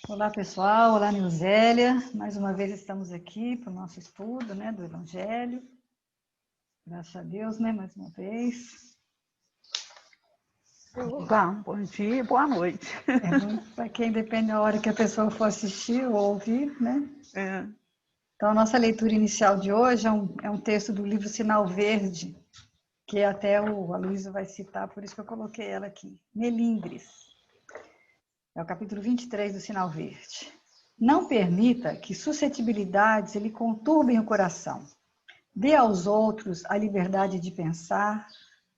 Olá, pessoal. Olá, Nilzélia. Mais uma vez estamos aqui para o nosso estudo, né, do Evangelho. Graças a Deus, né, mais uma vez. Olá, bom dia, boa noite. Para quem depende da hora que a pessoa for assistir ou ouvir, né? É. Então, a nossa leitura inicial de hoje é um texto do livro Sinal Verde, que até a Luísa vai citar, por isso que eu coloquei ela aqui. Melindres. É o capítulo 23 do Sinal Verde. Não permita que suscetibilidades lhe conturbem o coração. Dê aos outros a liberdade de pensar,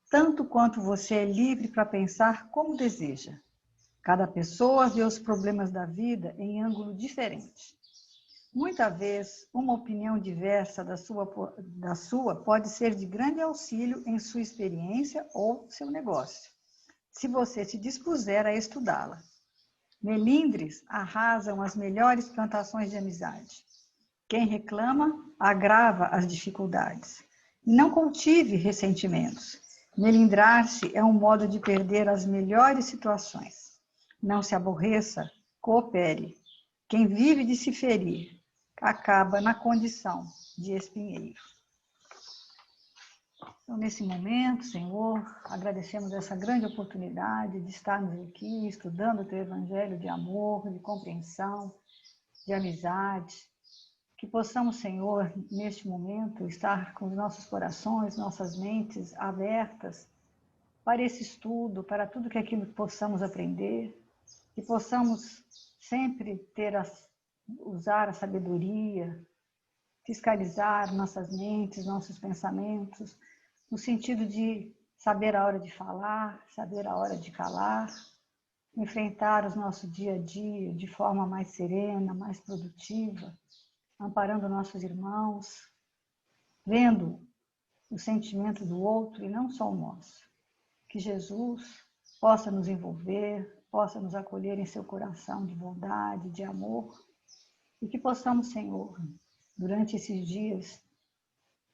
tanto quanto você é livre para pensar como deseja. Cada pessoa vê os problemas da vida em ângulo diferente. Muita vez, uma opinião diversa da sua pode ser de grande auxílio em sua experiência ou seu negócio, se você se dispuser a estudá-la. Melindres arrasam as melhores plantações de amizade. Quem reclama agrava as dificuldades. Não cultive ressentimentos. Melindrar-se é um modo de perder as melhores situações. Não se aborreça, coopere. Quem vive de se ferir acaba na condição de espinheiro. Então, nesse momento, Senhor, agradecemos essa grande oportunidade de estarmos aqui estudando o Teu Evangelho de amor, de compreensão, de amizade. Que possamos, Senhor, neste momento, estar com os nossos corações, nossas mentes abertas para esse estudo, para tudo que aquilo que possamos aprender, que possamos sempre usar a sabedoria, fiscalizar nossas mentes, nossos pensamentos, no sentido de saber a hora de falar, saber a hora de calar, enfrentar o nosso dia a dia de forma mais serena, mais produtiva, amparando nossos irmãos, vendo o sentimento do outro e não só o nosso. Que Jesus possa nos envolver, possa nos acolher em seu coração de bondade, de amor, e que possamos, Senhor, durante esses dias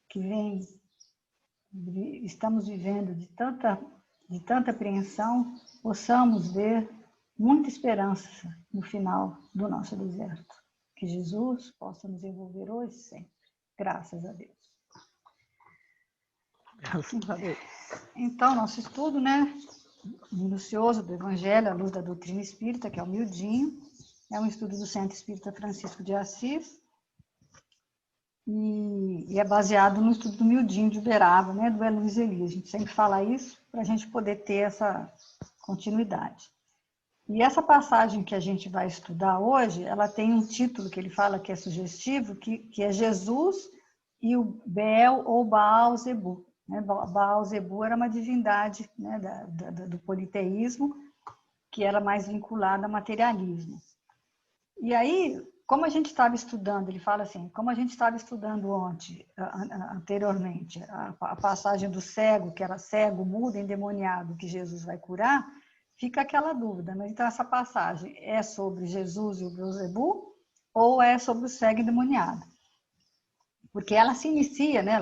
que estamos vivendo de tanta apreensão, possamos ver muita esperança no final do nosso deserto. Que Jesus possa nos envolver hoje e sempre. Graças a Deus. Graças a Deus. Então, nosso estudo, né, minucioso do Evangelho à luz da doutrina espírita, que é o miudinho, é um estudo do Centro Espírita Francisco de Assis, e é baseado no estudo do miudinho de Uberaba, né, do Luiz Elias. A gente sempre fala isso para a gente poder ter essa continuidade. E essa passagem que a gente vai estudar hoje, ela tem um título que ele fala que é sugestivo, que é Jesus e o Bel ou Baal-Zebu. Né? Baal-Zebu era uma divindade, né, do politeísmo, que era mais vinculada ao materialismo. E aí, como a gente estava estudando, ele fala assim, como a gente estava estudando anteriormente, a passagem do cego, que era cego, mudo, endemoniado, que Jesus vai curar, fica aquela dúvida, né? Então essa passagem é sobre Jesus e o Beelzebu ou é sobre o cego endemoniado? Porque ela se inicia, né?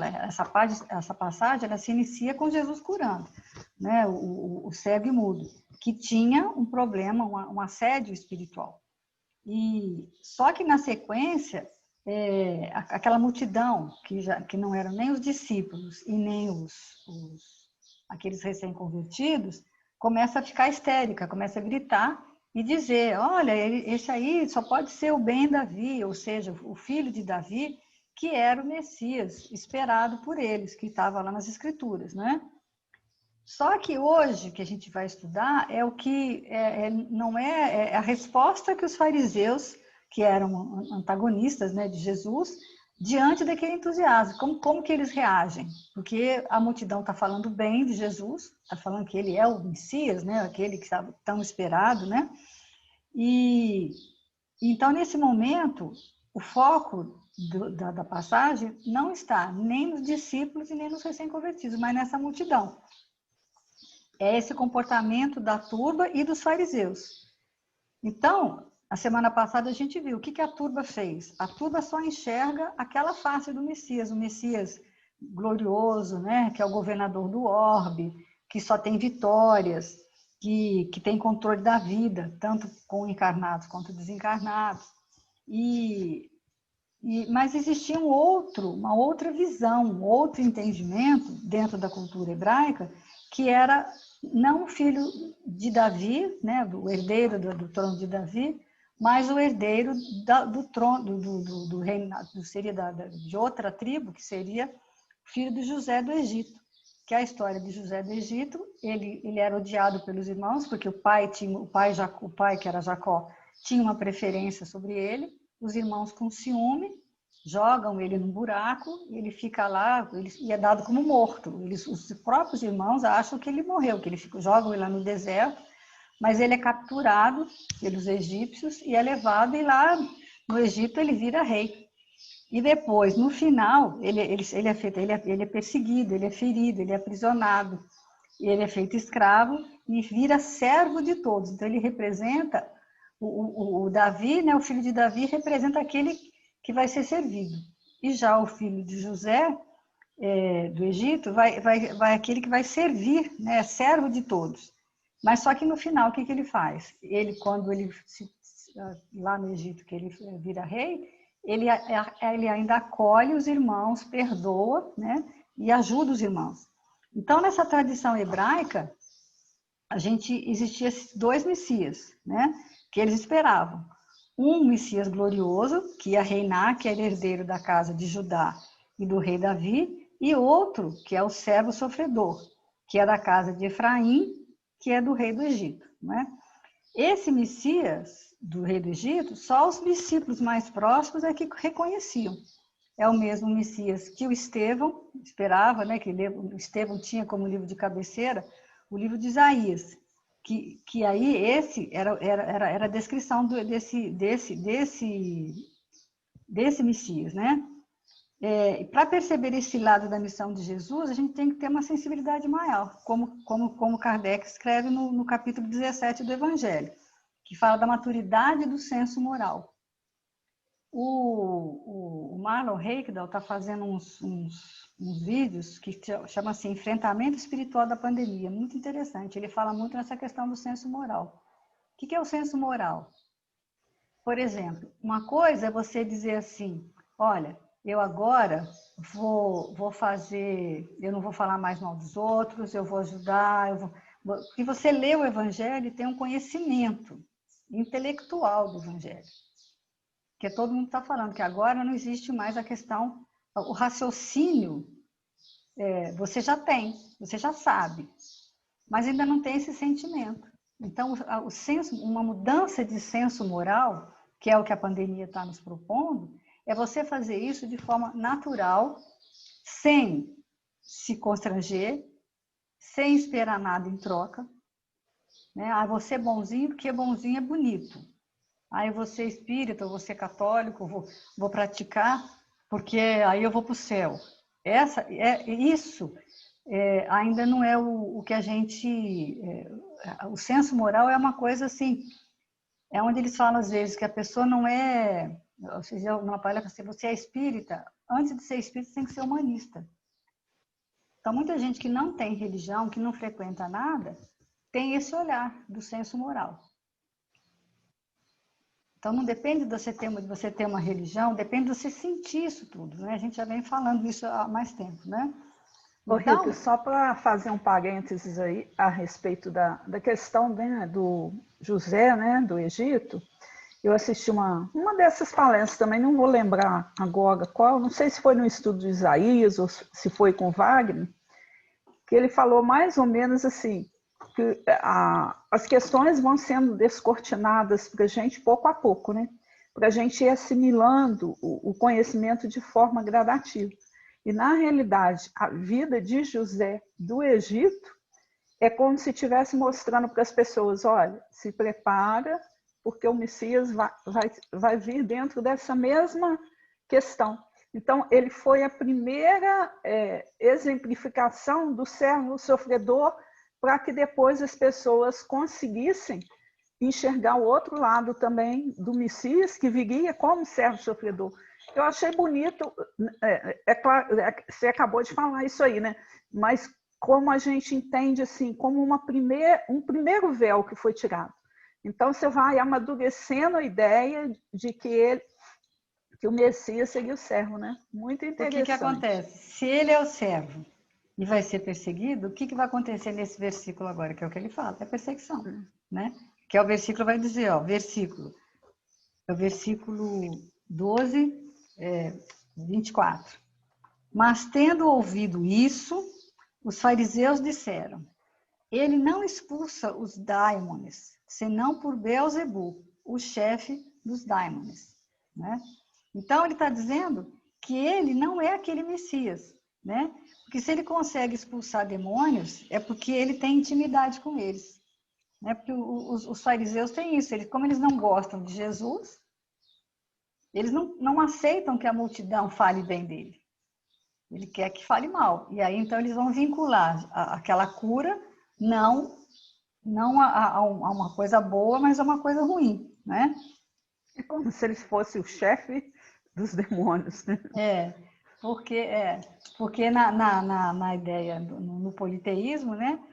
Essa passagem, ela se inicia com Jesus curando, né? O cego e mudo, que tinha um problema, um assédio espiritual. E só que na sequência, aquela multidão que não eram nem os discípulos e nem aqueles recém-convertidos, começa a ficar histérica, começa a gritar e dizer, olha, esse aí só pode ser o Ben Davi, ou seja, o filho de Davi, que era o Messias esperado por eles, que estava lá nas Escrituras, né? Só que hoje que a gente vai estudar é o que não é a resposta que os fariseus, que eram antagonistas, né, de Jesus, diante daquele entusiasmo, como que eles reagem? Porque a multidão está falando bem de Jesus, está falando que ele é o Messias, né, aquele que estava tão esperado, né? E então nesse momento o foco da passagem não está nem nos discípulos e nem nos recém-convertidos, mas nessa multidão. É esse comportamento da turba e dos fariseus. Então, a semana passada a gente viu o que a turba fez. A turba só enxerga aquela face do Messias, o Messias glorioso, né? Que é o governador do orbe, que só tem vitórias. que tem controle da vida, tanto com encarnados quanto desencarnados. Mas existia uma outra visão, um outro entendimento dentro da cultura hebraica, que era não o filho de Davi, né, o herdeiro do trono de Davi, mas o herdeiro do trono do reinado, seria de outra tribo, que seria o filho de José do Egito. Que é a história de José do Egito. Ele era odiado pelos irmãos, porque o pai, que era Jacó, tinha uma preferência sobre ele. Os irmãos, com ciúme, jogam ele num buraco, ele fica lá, e é dado como morto. Os próprios irmãos acham que ele morreu, que jogam ele lá no deserto, mas ele é capturado pelos egípcios e é levado, e lá no Egito ele vira rei. E depois, no final, ele é perseguido, ele é ferido, ele é aprisionado, ele é feito escravo e vira servo de todos. Então, ele representa, o Davi, né, o filho de Davi, representa aquele que vai ser servido. E já o filho de José, do Egito, vai aquele que vai servir, né, servo de todos. Mas só que no final, o que ele faz? Quando lá no Egito, que ele vira rei, ele ainda acolhe os irmãos, perdoa, né, e ajuda os irmãos. Então, nessa tradição hebraica, existia esses dois Messias, né, que eles esperavam. Um Messias glorioso, que ia reinar, que era herdeiro da casa de Judá e do rei Davi, e outro, que é o servo sofredor, que é da casa de Efraim, que é do rei do Egito, né? Esse Messias do rei do Egito, só os discípulos mais próximos é que reconheciam. É o mesmo Messias que o Estevão esperava, né? Que o Estevão tinha como livro de cabeceira o livro de Isaías, que aí esse era a descrição desse Messias, né? Para perceber esse lado da missão de Jesus, a gente tem que ter uma sensibilidade maior, como Kardec escreve no capítulo 17 do Evangelho, que fala da maturidade do senso moral. O Marlon Reikdal está fazendo uns vídeos que chama assim Enfrentamento Espiritual da Pandemia, muito interessante. Ele fala muito nessa questão do senso moral. O que é o senso moral? Por exemplo, uma coisa é você dizer assim, olha, eu agora vou fazer, eu não vou falar mais mal dos outros, eu vou ajudar, porque você lê o Evangelho e tem um conhecimento intelectual do Evangelho. Porque todo mundo está falando que agora não existe mais a questão, o raciocínio, você já tem, você já sabe, mas ainda não tem esse sentimento. Então, uma mudança de senso moral, que é o que a pandemia está nos propondo, é você fazer isso de forma natural, sem se constranger, sem esperar nada em troca. Né? Ah, você é bonzinho porque bonzinho é bonito. Aí você é espírita, você é católico, vou praticar porque aí eu vou para o céu. Isso ainda não é o que a gente... o senso moral é uma coisa assim, é onde eles falam às vezes que a pessoa não é... Numa palestra assim, você é espírita, antes de ser espírita você tem que ser humanista. Então muita gente que não tem religião, que não frequenta nada, tem esse olhar do senso moral. Então não depende de você ter uma religião, depende de você sentir isso tudo, né? A gente já vem falando isso há mais tempo, né? Ô, Então, Rita, só para fazer um parênteses aí a respeito da questão, né, do José, né, do Egito, eu assisti uma dessas palestras também, não vou lembrar agora qual, não sei se foi no estudo de Isaías ou se foi com Wagner, que ele falou mais ou menos assim, que as questões vão sendo descortinadas para a gente pouco a pouco, né? Para a gente ir assimilando o conhecimento de forma gradativa. E, na realidade, a vida de José do Egito é como se estivesse mostrando para as pessoas, olha, se prepara, porque o Messias vai vir dentro dessa mesma questão. Então, ele foi a primeira exemplificação do servo sofredor para que depois as pessoas conseguissem enxergar o outro lado também do Messias, que viria como servo sofredor. Eu achei bonito, claro, você acabou de falar isso aí, né? Mas como a gente entende assim, como um primeiro véu que foi tirado. Então você vai amadurecendo a ideia de que o Messias seria o servo, né? Muito interessante. O que acontece? Se ele é o servo e vai ser perseguido, o que vai acontecer nesse versículo agora, que é o que ele fala? É perseguição, né? Que é o versículo, vai dizer, ó, é o versículo 12, 24. Mas tendo ouvido isso, os fariseus disseram, ele não expulsa os daimones, senão por Beelzebul, o chefe dos daimones, né? Então ele está dizendo que ele não é aquele Messias, né? Porque se ele consegue expulsar demônios, é porque ele tem intimidade com eles, né? Porque os fariseus têm isso, como eles não gostam de Jesus, eles não aceitam que a multidão fale bem dele. Ele quer que fale mal. E aí, então, eles vão vincular aquela cura não a uma coisa boa, mas a uma coisa ruim, né? É como se eles fossem o chefe dos demônios, né? Porque na ideia, no politeísmo, né?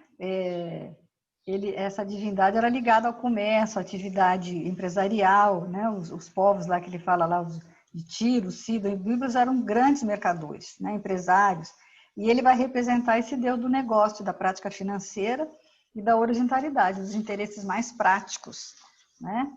Essa divindade era ligada ao comércio, à atividade empresarial, né? Os povos lá que ele fala lá, de Tiro, Sidon e Bíblios eram grandes mercadores, né? Empresários. E ele vai representar esse Deus do negócio, da prática financeira e da horizontalidade, dos interesses mais práticos, né?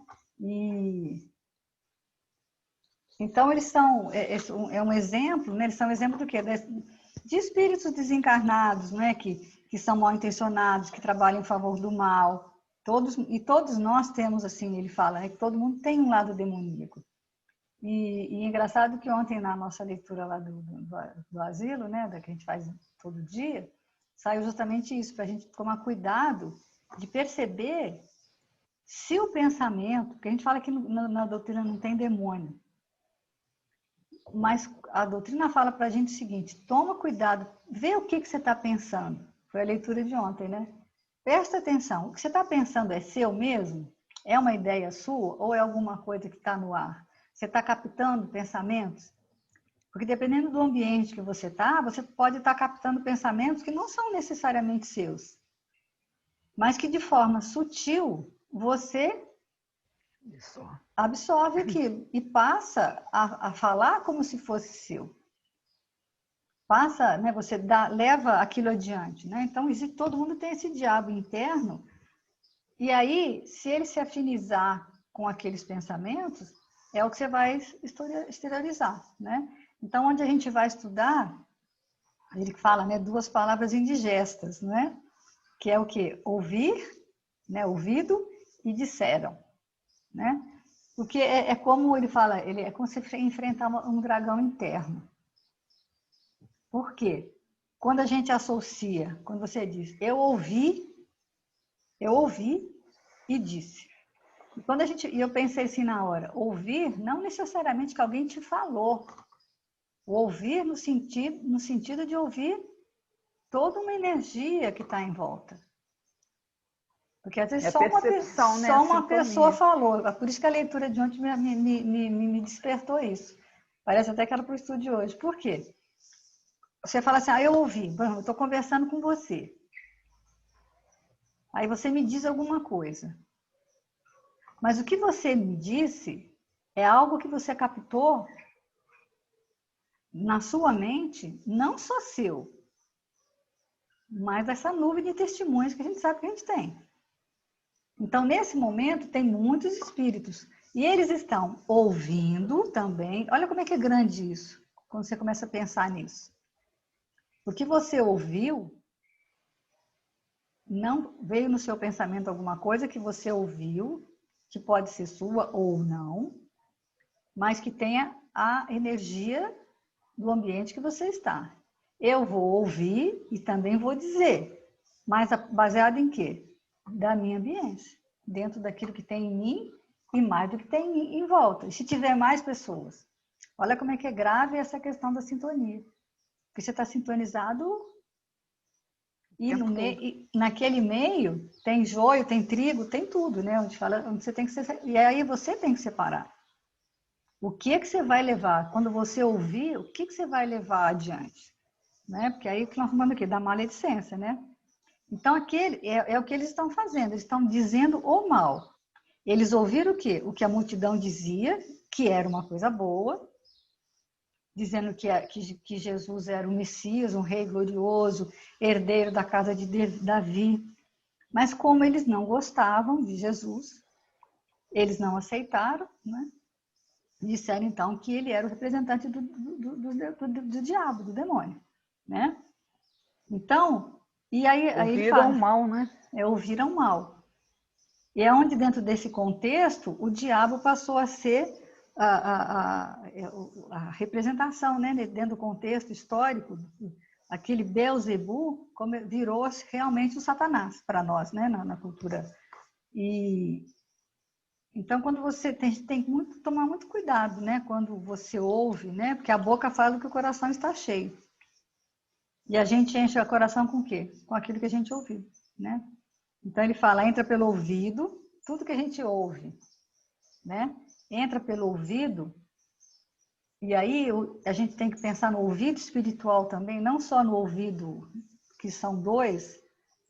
Então, eles são, um exemplo, né? Eles são um exemplo do quê? De espíritos desencarnados, né? Que são mal intencionados, que trabalham em favor do mal. Todos nós temos, assim, ele fala, né? Que todo mundo tem um lado demoníaco. E é engraçado que ontem, na nossa leitura lá do asilo, né? Da que a gente faz todo dia, saiu justamente isso, para a gente tomar cuidado de perceber se o pensamento, porque a gente fala que na doutrina não tem demônio, mas a doutrina fala para a gente o seguinte, toma cuidado, vê o que você está pensando. Foi a leitura de ontem, né? Presta atenção, o que você está pensando é seu mesmo? É uma ideia sua ou é alguma coisa que está no ar? Você está captando pensamentos? Porque dependendo do ambiente que você está, você pode estar captando pensamentos que não são necessariamente seus, mas que de forma sutil você absorve aquilo e passa a falar como se fosse seu. Passa, né, você leva aquilo adiante, né? Então, todo mundo tem esse diabo interno, e aí, se ele se afinizar com aqueles pensamentos, é o que você vai exteriorizar, né? Então, onde a gente vai estudar, ele fala, né, duas palavras indigestas, né? Que é o quê? Ouvir, né, ouvido e disseram, né? Porque é como ele fala, é como se enfrentar um dragão interno. Por quê? Quando a gente associa, quando você diz, eu ouvi e disse. E eu pensei assim na hora, ouvir não necessariamente que alguém te falou. O ouvir no sentido de ouvir toda uma energia que está em volta. Porque às vezes só uma pessoa falou. Por isso que a leitura de ontem me despertou isso. Parece até que era para o estudo de hoje. Por quê? Você fala assim, eu ouvi, eu estou conversando com você. Aí você me diz alguma coisa. Mas o que você me disse é algo que você captou na sua mente, não só seu, mas essa nuvem de testemunhos que a gente sabe que a gente tem. Então, nesse momento, tem muitos espíritos. E eles estão ouvindo também. Olha como é que é grande isso, quando você começa a pensar nisso. O que você ouviu, não veio no seu pensamento alguma coisa que você ouviu, que pode ser sua ou não, mas que tenha a energia do ambiente que você está. Eu vou ouvir e também vou dizer, mas baseado em quê? Da minha ambiência, dentro daquilo que tem em mim e mais do que tem em volta. E se tiver mais pessoas? Olha como é que é grave essa questão da sintonia. Porque você está sintonizado e naquele meio tem joio, tem trigo, tem tudo, né? Onde você tem que e aí você tem que separar. O que você vai levar? Quando você ouvir, o que você vai levar adiante? né? Porque aí que nós estamos falando aqui, da maledicência, né? Então, aquele é o que eles estão fazendo, eles estão dizendo o mal. Eles ouviram o quê? O que a multidão dizia, que era uma coisa boa, dizendo que Jesus era o Messias, um rei glorioso, herdeiro da casa de Davi. Mas como eles não gostavam de Jesus, eles não aceitaram, né? Disseram então que ele era o representante do diabo, do demônio, né? Então, e aí ele fala... Ouviram mal, né? Ouviram mal. E é onde, dentro desse contexto, o diabo passou a ser a representação, né? Dentro do contexto histórico, aquele Beelzebub virou realmente o Satanás para nós, né? Na cultura. E então, quando você tem que tomar muito cuidado, né? Quando você ouve, né? Porque a boca fala que o coração está cheio. E a gente enche o coração com o quê? Com aquilo que a gente ouviu, né? Então, ele fala, entra pelo ouvido, tudo que a gente ouve, né? Entra pelo ouvido, e aí a gente tem que pensar no ouvido espiritual também, não só no ouvido, que são dois,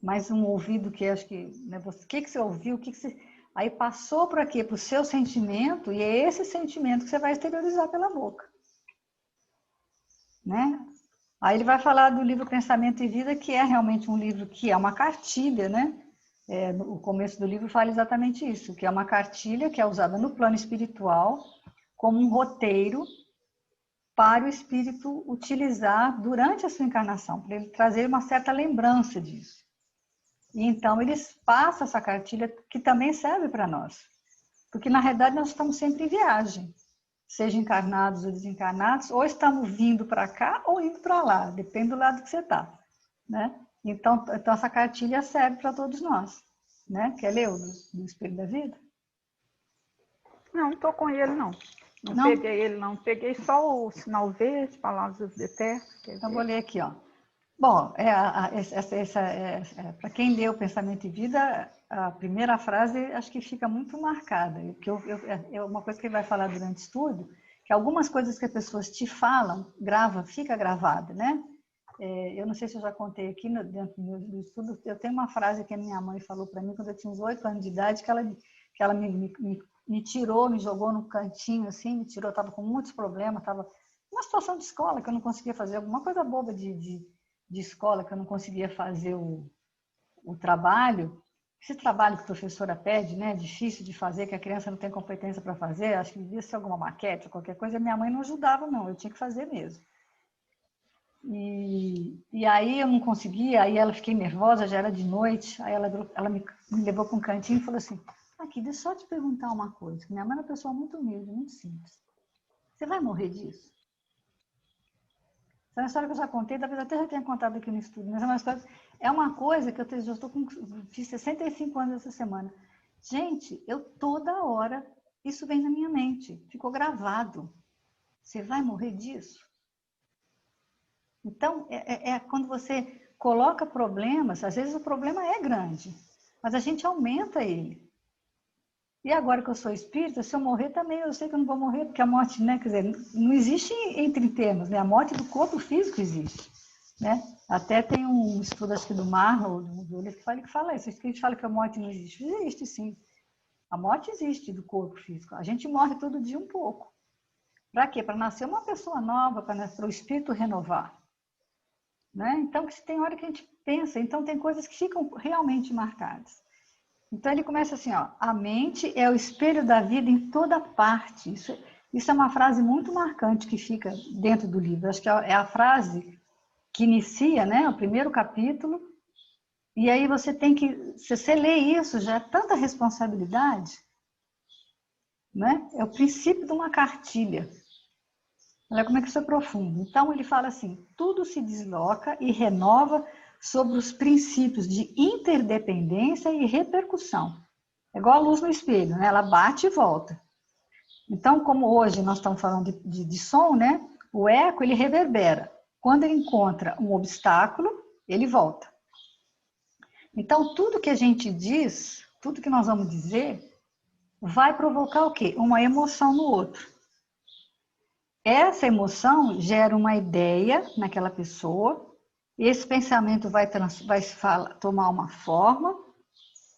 mas um ouvido que acho que... Né, o que você ouviu, o que você... Aí passou para quê? Para o seu sentimento, e é esse sentimento que você vai exteriorizar pela boca, né? Aí ele vai falar do livro Pensamento e Vida, que é realmente um livro que é uma cartilha, né? No começo do livro fala exatamente isso, que é uma cartilha que é usada no plano espiritual como um roteiro para o espírito utilizar durante a sua encarnação, para ele trazer uma certa lembrança disso. E então eles passam essa cartilha que também serve para nós, porque na realidade nós estamos sempre em viagem, seja encarnados ou desencarnados, ou estamos vindo para cá ou indo para lá, depende do lado que você está, né? Então essa cartilha serve para todos nós, né? Quer ler do Espelho da Vida? Não estou com ele, não. Não peguei ele, não. Peguei só o sinal verde, palavras de terra. Então vou ler aqui, ó. Bom, para quem leu Pensamento e Vida, a primeira frase acho que fica muito marcada, porque é uma coisa que ele vai falar durante o estudo, que algumas coisas que as pessoas te falam, fica gravada, né? Eu não sei se eu já contei aqui dentro do estudo, eu tenho uma frase que a minha mãe falou para mim quando eu tinha uns 8 anos de idade, que ela me tirou, me jogou no cantinho, assim, me tirou, estava com muitos problemas, estava numa situação de escola que eu não conseguia fazer, alguma coisa boba de escola que eu não conseguia fazer o trabalho, esse trabalho que a professora pede, né, difícil de fazer, que a criança não tem competência para fazer, acho que devia ser alguma maquete, qualquer coisa, minha mãe não ajudava não, eu tinha que fazer mesmo. E aí eu não conseguia, aí ela fiquei nervosa, já era de noite, aí ela me levou para um cantinho e falou assim, aqui, deixa eu só te perguntar uma coisa, que minha mãe é uma pessoa muito humilde, muito simples, você vai morrer disso? Essa é uma história que eu já contei, talvez até já tenha contado aqui no estudo, mas é uma coisa que eu estou com, fiz 65 anos essa semana. Gente, eu toda hora, isso vem na minha mente, ficou gravado. Você vai morrer disso? Então, quando você coloca problemas, às vezes o problema é grande, mas a gente aumenta ele. E agora que eu sou espírita, se eu morrer também, eu sei que eu não vou morrer, porque a morte, né, quer dizer, não existe entre termos, né? A morte do corpo físico existe, né? Até tem um estudo, acho que do Marro, que fala isso, que a gente fala que a morte não existe. Existe, sim. A morte existe do corpo físico. A gente morre todo dia um pouco. Para quê? Para nascer uma pessoa nova, para o espírito renovar. Né? Então, tem hora que a gente pensa, então tem coisas que ficam realmente marcadas. Então ele começa assim, ó, a mente é o espelho da vida em toda parte. Isso é uma frase muito marcante que fica dentro do livro. Acho que é a frase que inicia, né, o primeiro capítulo. E aí você tem que, se você lê isso, já é tanta responsabilidade, né? É o princípio de uma cartilha. Olha como é que isso é profundo. Então ele fala assim, tudo se desloca e renova sobre os princípios de interdependência e repercussão. É igual a luz no espelho, né? Ela bate e volta. Então, como hoje nós estamos falando de som, né? O eco, ele reverbera. Quando ele encontra um obstáculo, ele volta. Então, tudo que a gente diz, tudo que nós vamos dizer, vai provocar o quê? Uma emoção no outro. Essa emoção gera uma ideia naquela pessoa, E esse pensamento vai tomar uma forma,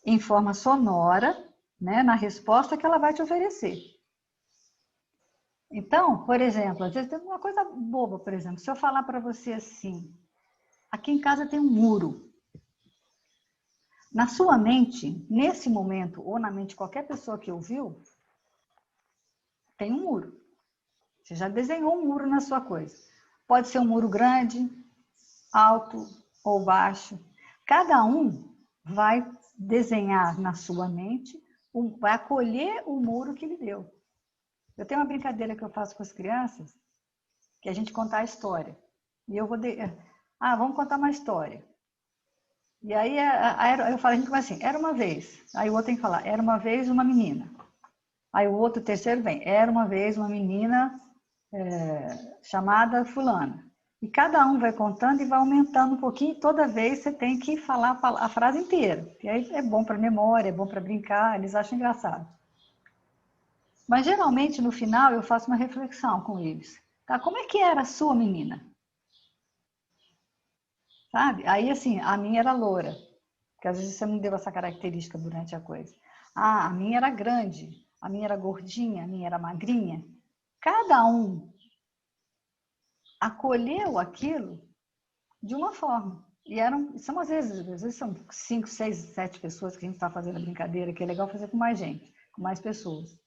em forma sonora, né, na resposta que ela vai te oferecer. Então, por exemplo, às vezes tem uma coisa boba, por exemplo, se eu falar para você assim, aqui em casa tem um muro. Na sua mente, nesse momento, ou na mente de qualquer pessoa que ouviu, tem um muro. Você já desenhou um muro na sua coisa. Pode ser um muro grande, alto ou baixo. Cada um vai desenhar na sua mente, vai acolher o muro que lhe deu. Eu tenho uma brincadeira que eu faço com as crianças, que é a gente contar a história. E eu vou... vamos contar uma história. E aí eu falo, a gente começa assim, era uma vez. Aí o outro tem que falar, era uma vez uma menina. Aí o outro, o terceiro vem, era uma vez uma menina chamada fulana. E cada um vai contando e vai aumentando um pouquinho, e toda vez você tem que falar a frase inteira. E aí é bom para memória, é bom para brincar, eles acham engraçado. Mas geralmente no final eu faço uma reflexão com eles. Tá? Como é que era a sua menina? Sabe? Aí assim, a minha era loura, porque às vezes você não deu essa característica durante a coisa. A minha era grande, a minha era gordinha, a minha era magrinha. Cada um acolheu aquilo de uma forma. E são às vezes são 5, 6, 7 pessoas que a gente está fazendo a brincadeira, que é legal fazer com mais gente, com mais pessoas.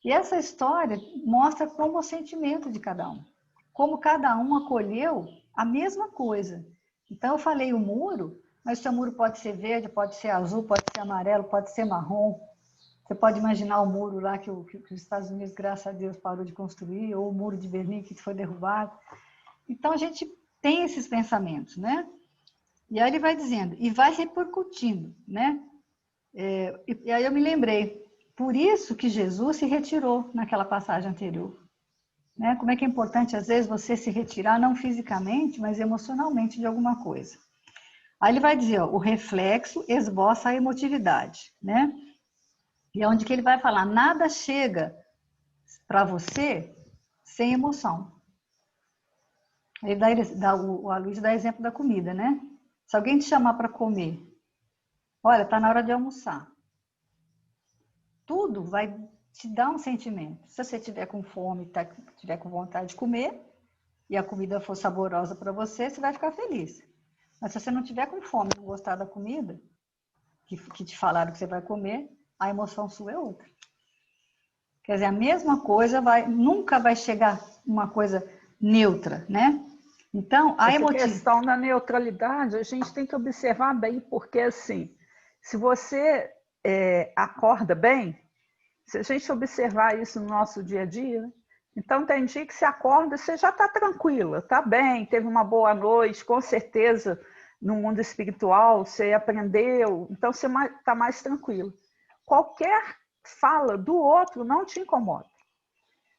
E essa história mostra como o sentimento de cada um, como cada um acolheu a mesma coisa. Então eu falei o muro, mas o seu muro pode ser verde, pode ser azul, pode ser amarelo, pode ser marrom. Você pode imaginar o muro lá que os Estados Unidos, graças a Deus, parou de construir, ou o muro de Berlim que foi derrubado. Então a gente tem esses pensamentos, né? E aí ele vai dizendo, e vai repercutindo, né? E aí eu me lembrei, por isso que Jesus se retirou naquela passagem anterior. Né? Como é que é importante, às vezes, você se retirar, não fisicamente, mas emocionalmente de alguma coisa. Aí ele vai dizer, ó, o reflexo esboça a emotividade, né? E é onde que ele vai falar, nada chega para você sem emoção. Ele a Luísa dá exemplo da comida, né? Se alguém te chamar para comer, olha, está na hora de almoçar. Tudo vai te dar um sentimento. Se você estiver com fome, estiver com vontade de comer, e a comida for saborosa para você, você vai ficar feliz. Mas se você não estiver com fome, não gostar da comida, que te falaram que você vai comer, a emoção sua é outra. Quer dizer, a mesma coisa nunca vai chegar uma coisa neutra, né? Então, essa questão da neutralidade, a gente tem que observar bem, porque assim, se você acorda bem, se a gente observar isso no nosso dia a dia, então tem dia que você acorda e você já está tranquila, está bem, teve uma boa noite, com certeza no mundo espiritual você aprendeu, então você está mais tranquilo. Qualquer fala do outro não te incomoda.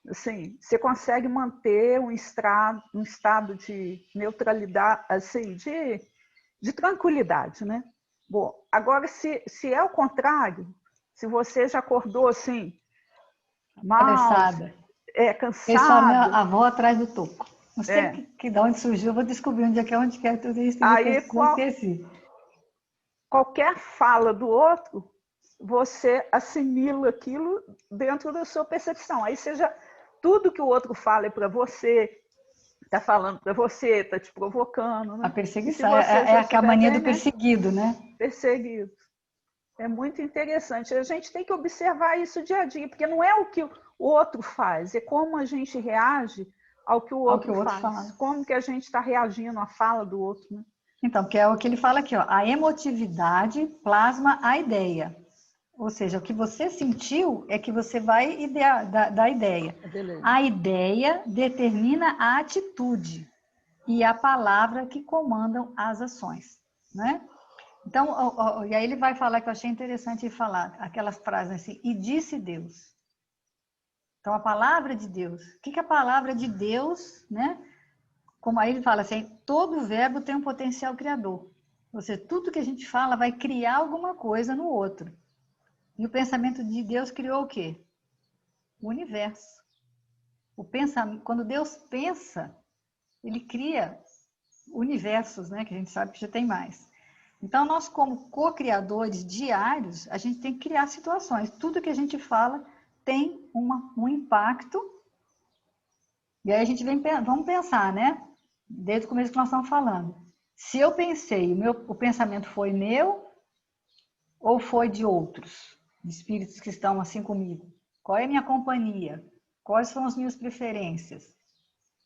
Assim, você consegue manter um estado de neutralidade, assim, de tranquilidade, né? Bom, agora, se é o contrário, se você já acordou assim, mal, cansado... minha avó atrás do toco. Não sei de onde surgiu, eu vou descobrir onde é tudo isso. Aí, qualquer fala do outro, você assimila aquilo dentro da sua percepção. Aí tudo que o outro fala é para você, está falando para você, está te provocando. Né? A perseguição é a mania do perseguido, né? Perseguido. É muito interessante. A gente tem que observar isso dia a dia, porque não é o que o outro faz, é como a gente reage ao que o outro faz. Como que a gente está reagindo à fala do outro. Né? Então, que é o que ele fala aqui, ó, a emotividade plasma a ideia. Ou seja, o que você sentiu é que você vai dar ideia. A ideia determina a atitude e a palavra que comandam as ações, né? Então, e aí ele vai falar, que eu achei interessante falar, aquelas frases assim, e disse Deus. Então, a palavra de Deus. O que é a palavra de Deus, né? Como aí ele fala assim, todo verbo tem um potencial criador. Ou seja, tudo que a gente fala vai criar alguma coisa no outro. E o pensamento de Deus criou o quê? O universo. Quando Deus pensa, ele cria universos, né, que a gente sabe que já tem mais. Então, nós, como co-criadores diários, a gente tem que criar situações. Tudo que a gente fala tem um impacto. E aí a gente vamos pensar, né? Desde o começo que nós estamos falando. Se eu pensei, o pensamento foi meu ou foi de outros, de espíritos que estão assim comigo? Qual é a minha companhia? Quais são as minhas preferências?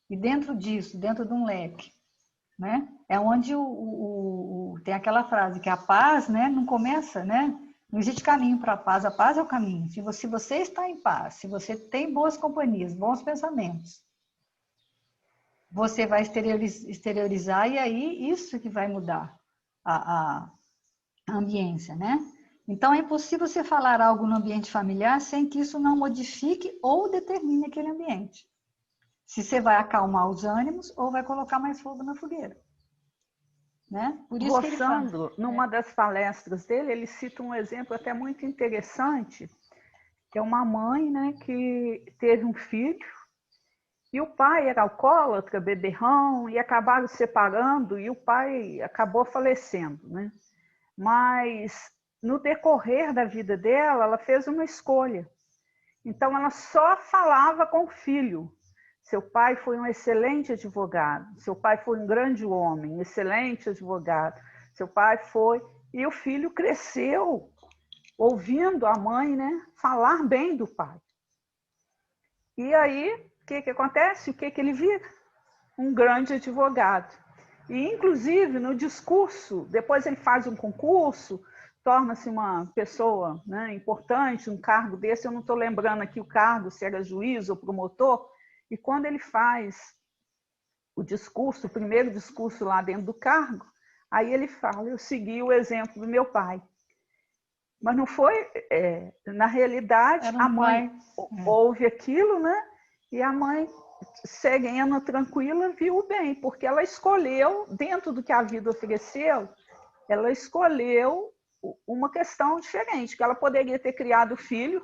E dentro disso, dentro de um leque, né? É onde tem aquela frase que a paz, né, não começa, né? Não existe caminho para a paz é o caminho. Se você está em paz, se você tem boas companhias, bons pensamentos, você vai exteriorizar e aí isso que vai mudar a ambiência, né? Então é impossível você falar algo no ambiente familiar sem que isso não modifique ou determine aquele ambiente. Se você vai acalmar os ânimos ou vai colocar mais fogo na fogueira. Né? Por isso que ele fala. Rossandro, numa das palestras dele, ele cita um exemplo até muito interessante, que é uma mãe, né, que teve um filho e o pai era alcoólatra, beberrão, e acabaram se separando e o pai acabou falecendo, né? Mas no decorrer da vida dela, ela fez uma escolha. Então ela só falava com o filho. Seu pai foi um excelente advogado, seu pai foi um grande homem, excelente advogado, seu pai foi... E o filho cresceu ouvindo a mãe, né, falar bem do pai. E aí, o que acontece? O que ele vira? Um grande advogado. E, inclusive, no discurso, depois ele faz um concurso, torna-se uma pessoa, né, importante, um cargo desse, eu não estou lembrando aqui o cargo, se era juiz ou promotor, e quando ele faz o discurso, o primeiro discurso lá dentro do cargo, aí ele fala, eu segui o exemplo do meu pai. Mas não foi, na realidade, a mãe ouve aquilo, né? E a mãe, serena, tranquila, viu bem, porque ela escolheu, dentro do que a vida ofereceu, ela escolheu uma questão diferente, que ela poderia ter criado o filho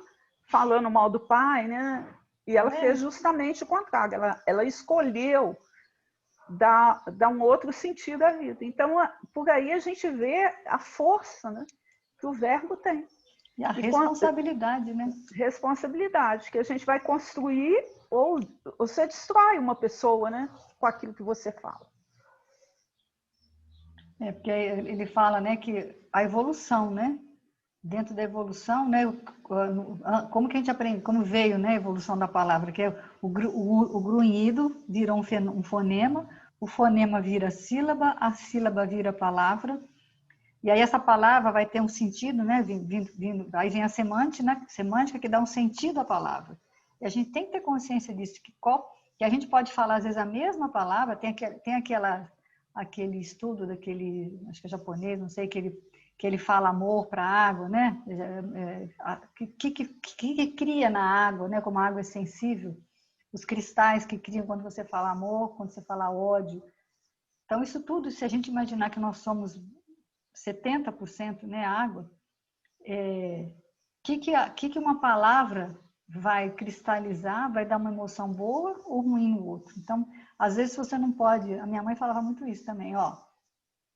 falando mal do pai, né? E ela fez justamente o contrário, ela escolheu dar um outro sentido à vida. Então, por aí a gente vê a força, né, que o verbo tem. E a responsabilidade, né? Responsabilidade, que a gente vai construir ou você destrói uma pessoa, né, com aquilo que você fala. Porque ele fala, né, que a evolução, né? Dentro da evolução, né, como que a gente aprende, como veio, né, a evolução da palavra, que é o grunhido virou um fonema, o fonema vira sílaba, a sílaba vira palavra, e aí essa palavra vai ter um sentido, né, vindo, aí vem a semântica, né, semântica que dá um sentido à palavra. E a gente tem que ter consciência disso, que a gente pode falar às vezes a mesma palavra, tem aquele estudo daquele, acho que é japonês, não sei, que ele fala amor para a água, né? Que cria na água, né? Como a água é sensível, os cristais que criam quando você fala amor, quando você fala ódio. Então, isso tudo, se a gente imaginar que nós somos 70%, né, água, que uma palavra vai cristalizar, vai dar uma emoção boa ou ruim no outro? Então, às vezes você não pode... A minha mãe falava muito isso também, ó.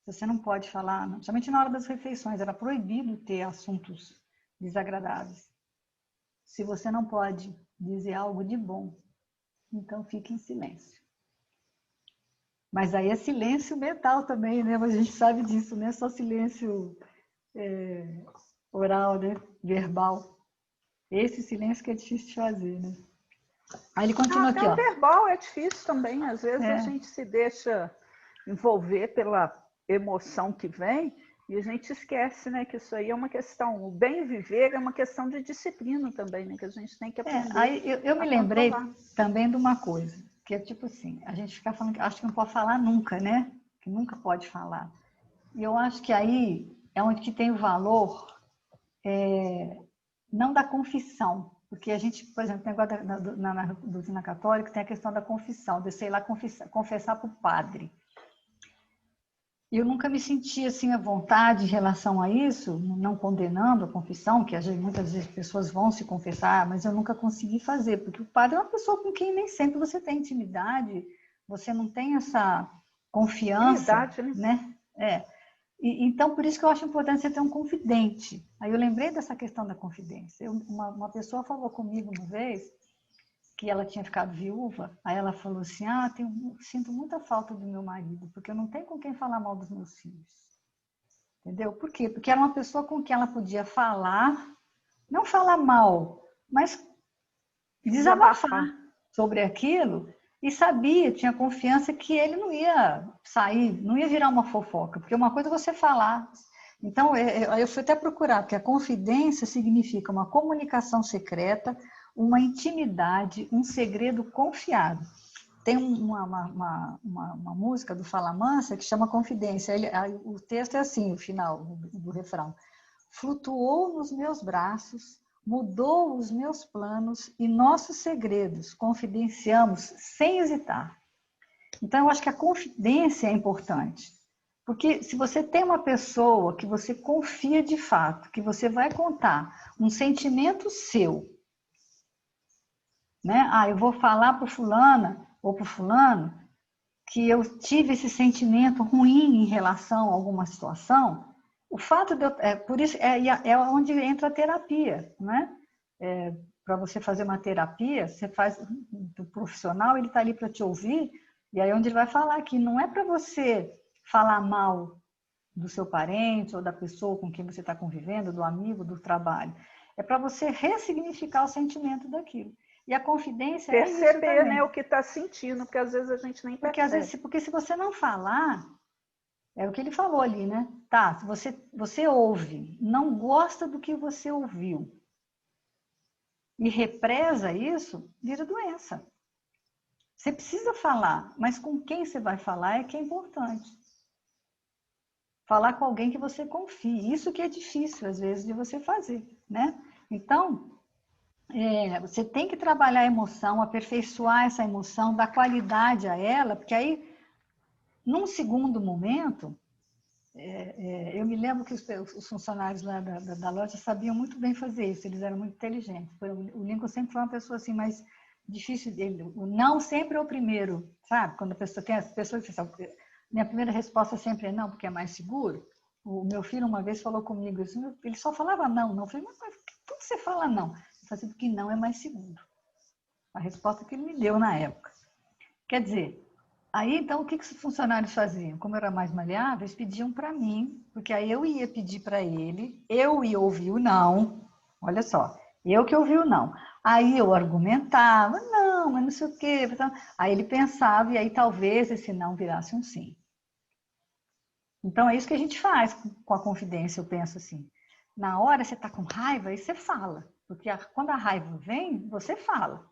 Você não pode falar, somente na hora das refeições, era proibido ter assuntos desagradáveis. Se você não pode dizer algo de bom, então fique em silêncio. Mas aí é silêncio mental também, né? Mas a gente sabe disso, não é só silêncio oral, né? Verbal. Esse silêncio que é difícil de fazer, né? Aí ele continua aqui, ó. O verbal é difícil também, às vezes a gente se deixa envolver pela emoção que vem e a gente esquece, né, que isso aí é uma questão, o bem viver é uma questão de disciplina também, né, que a gente tem que aprender. Aí eu me lembrei também de uma coisa, que é tipo assim, a gente fica falando, acho que não pode falar nunca, né, que nunca pode falar. E eu acho que aí é onde que tem o valor, não da confissão, porque a gente, por exemplo, tem agora na doutrina católica, tem a questão da confissão, de sei lá confessar para o padre. Eu nunca me senti assim à vontade em relação a isso, não condenando a confissão, que muitas vezes as pessoas vão se confessar, mas eu nunca consegui fazer, porque o padre é uma pessoa com quem nem sempre você tem intimidade, você não tem confiança, Verdade, né? né? Então, por isso que eu acho importante você ter um confidente. Aí eu lembrei dessa questão da confidência. Uma pessoa falou comigo uma vez que ela tinha ficado viúva, aí ela falou assim, sinto muita falta do meu marido, porque eu não tenho com quem falar mal dos meus filhos. Entendeu? Por quê? Porque era uma pessoa com quem ela podia falar, não falar mal, mas desabafar sobre aquilo e sabia, tinha confiança que ele não ia sair, não ia virar uma fofoca, porque uma coisa é você falar. Então, eu fui até procurar, porque a confidência significa uma comunicação secreta, uma intimidade, um segredo confiado. Tem uma música do Fala Mansa que chama Confidência. O texto é assim, o final do refrão. Flutuou nos meus braços, mudou os meus planos e nossos segredos confidenciamos sem hesitar. Então, eu acho que a confidência é importante. Porque se você tem uma pessoa que você confia de fato, que você vai contar um sentimento seu, né? Eu vou falar para fulana ou para fulano que eu tive esse sentimento ruim em relação a alguma situação, o fato de por isso é onde entra a terapia, né? Para você fazer uma terapia, você faz do profissional, ele está ali para te ouvir, e aí onde ele vai falar que não é para você falar mal do seu parente ou da pessoa com quem você está convivendo, do amigo, do trabalho. É para você ressignificar o sentimento daquilo. E a confidência é isso também. Perceber, né, o que está sentindo, porque às vezes a gente nem percebe. Porque se você não falar, é o que ele falou ali, né? Tá, se você ouve, não gosta do que você ouviu e represa isso, vira doença. Você precisa falar, mas com quem você vai falar é que é importante. Falar com alguém que você confie. Isso que é difícil, às vezes, de você fazer, né? Então, você tem que trabalhar a emoção, aperfeiçoar essa emoção, dar qualidade a ela, porque aí, num segundo momento, eu me lembro que os funcionários lá da loja sabiam muito bem fazer isso, eles eram muito inteligentes. O Lincoln sempre foi uma pessoa assim mais difícil dele. O não sempre é o primeiro, sabe? Quando a pessoa tem as pessoas que minha primeira resposta sempre é não, porque é mais seguro. O meu filho uma vez falou comigo, ele só falava não. Eu falei, mas por que você fala não? Eu falei, porque não é mais seguro. A resposta que ele me deu na época. Quer dizer, aí então o que os funcionários faziam? Como eu era mais maleável, eles pediam para mim, porque aí eu ia pedir para ele, eu ia ouvir o não, olha só, eu que ouvi o não. Aí eu argumentava, não, mas não sei o quê. Aí ele pensava e aí talvez esse não virasse um sim. Então é isso que a gente faz com a confidência, eu penso assim. Na hora você está com raiva, aí você fala. Porque quando a raiva vem, você fala.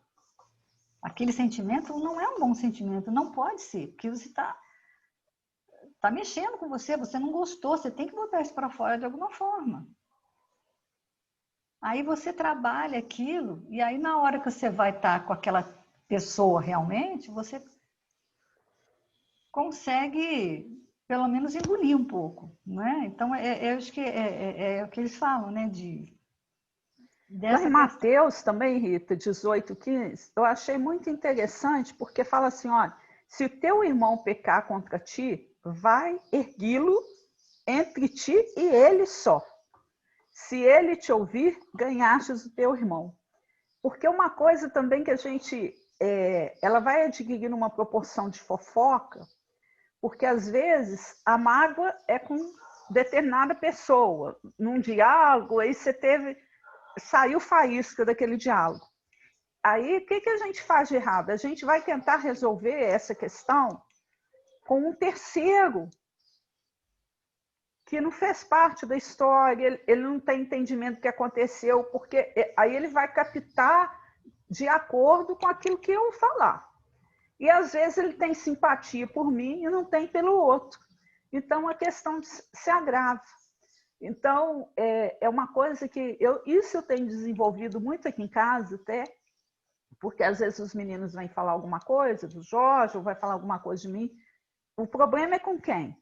Aquele sentimento não é um bom sentimento, não pode ser, porque você está mexendo com você, você não gostou, você tem que botar isso para fora de alguma forma. Aí você trabalha aquilo, e aí na hora que você vai estar com aquela pessoa realmente, você consegue pelo menos engolir um pouco, não é? Então, eu acho que é o que eles falam, né? Lá em Dessa questão. Mateus também, Rita, 18:15, eu achei muito interessante, porque fala assim, olha, se o teu irmão pecar contra ti, vai ergui-lo entre ti e ele só. Se ele te ouvir, ganhastes o teu irmão. Porque uma coisa também que a gente, ela vai adquirir uma proporção de fofoca, porque às vezes a mágoa é com determinada pessoa, num diálogo, aí saiu faísca daquele diálogo. Aí, o que a gente faz de errado? A gente vai tentar resolver essa questão com um terceiro que não fez parte da história, ele não tem entendimento do que aconteceu, porque aí ele vai captar de acordo com aquilo que eu falar. E às vezes ele tem simpatia por mim e não tem pelo outro. Então a questão se agrava. Então é uma coisa que isso eu tenho desenvolvido muito aqui em casa até, porque às vezes os meninos vêm falar alguma coisa do Jorge, ou vai falar alguma coisa de mim. O problema é com quem?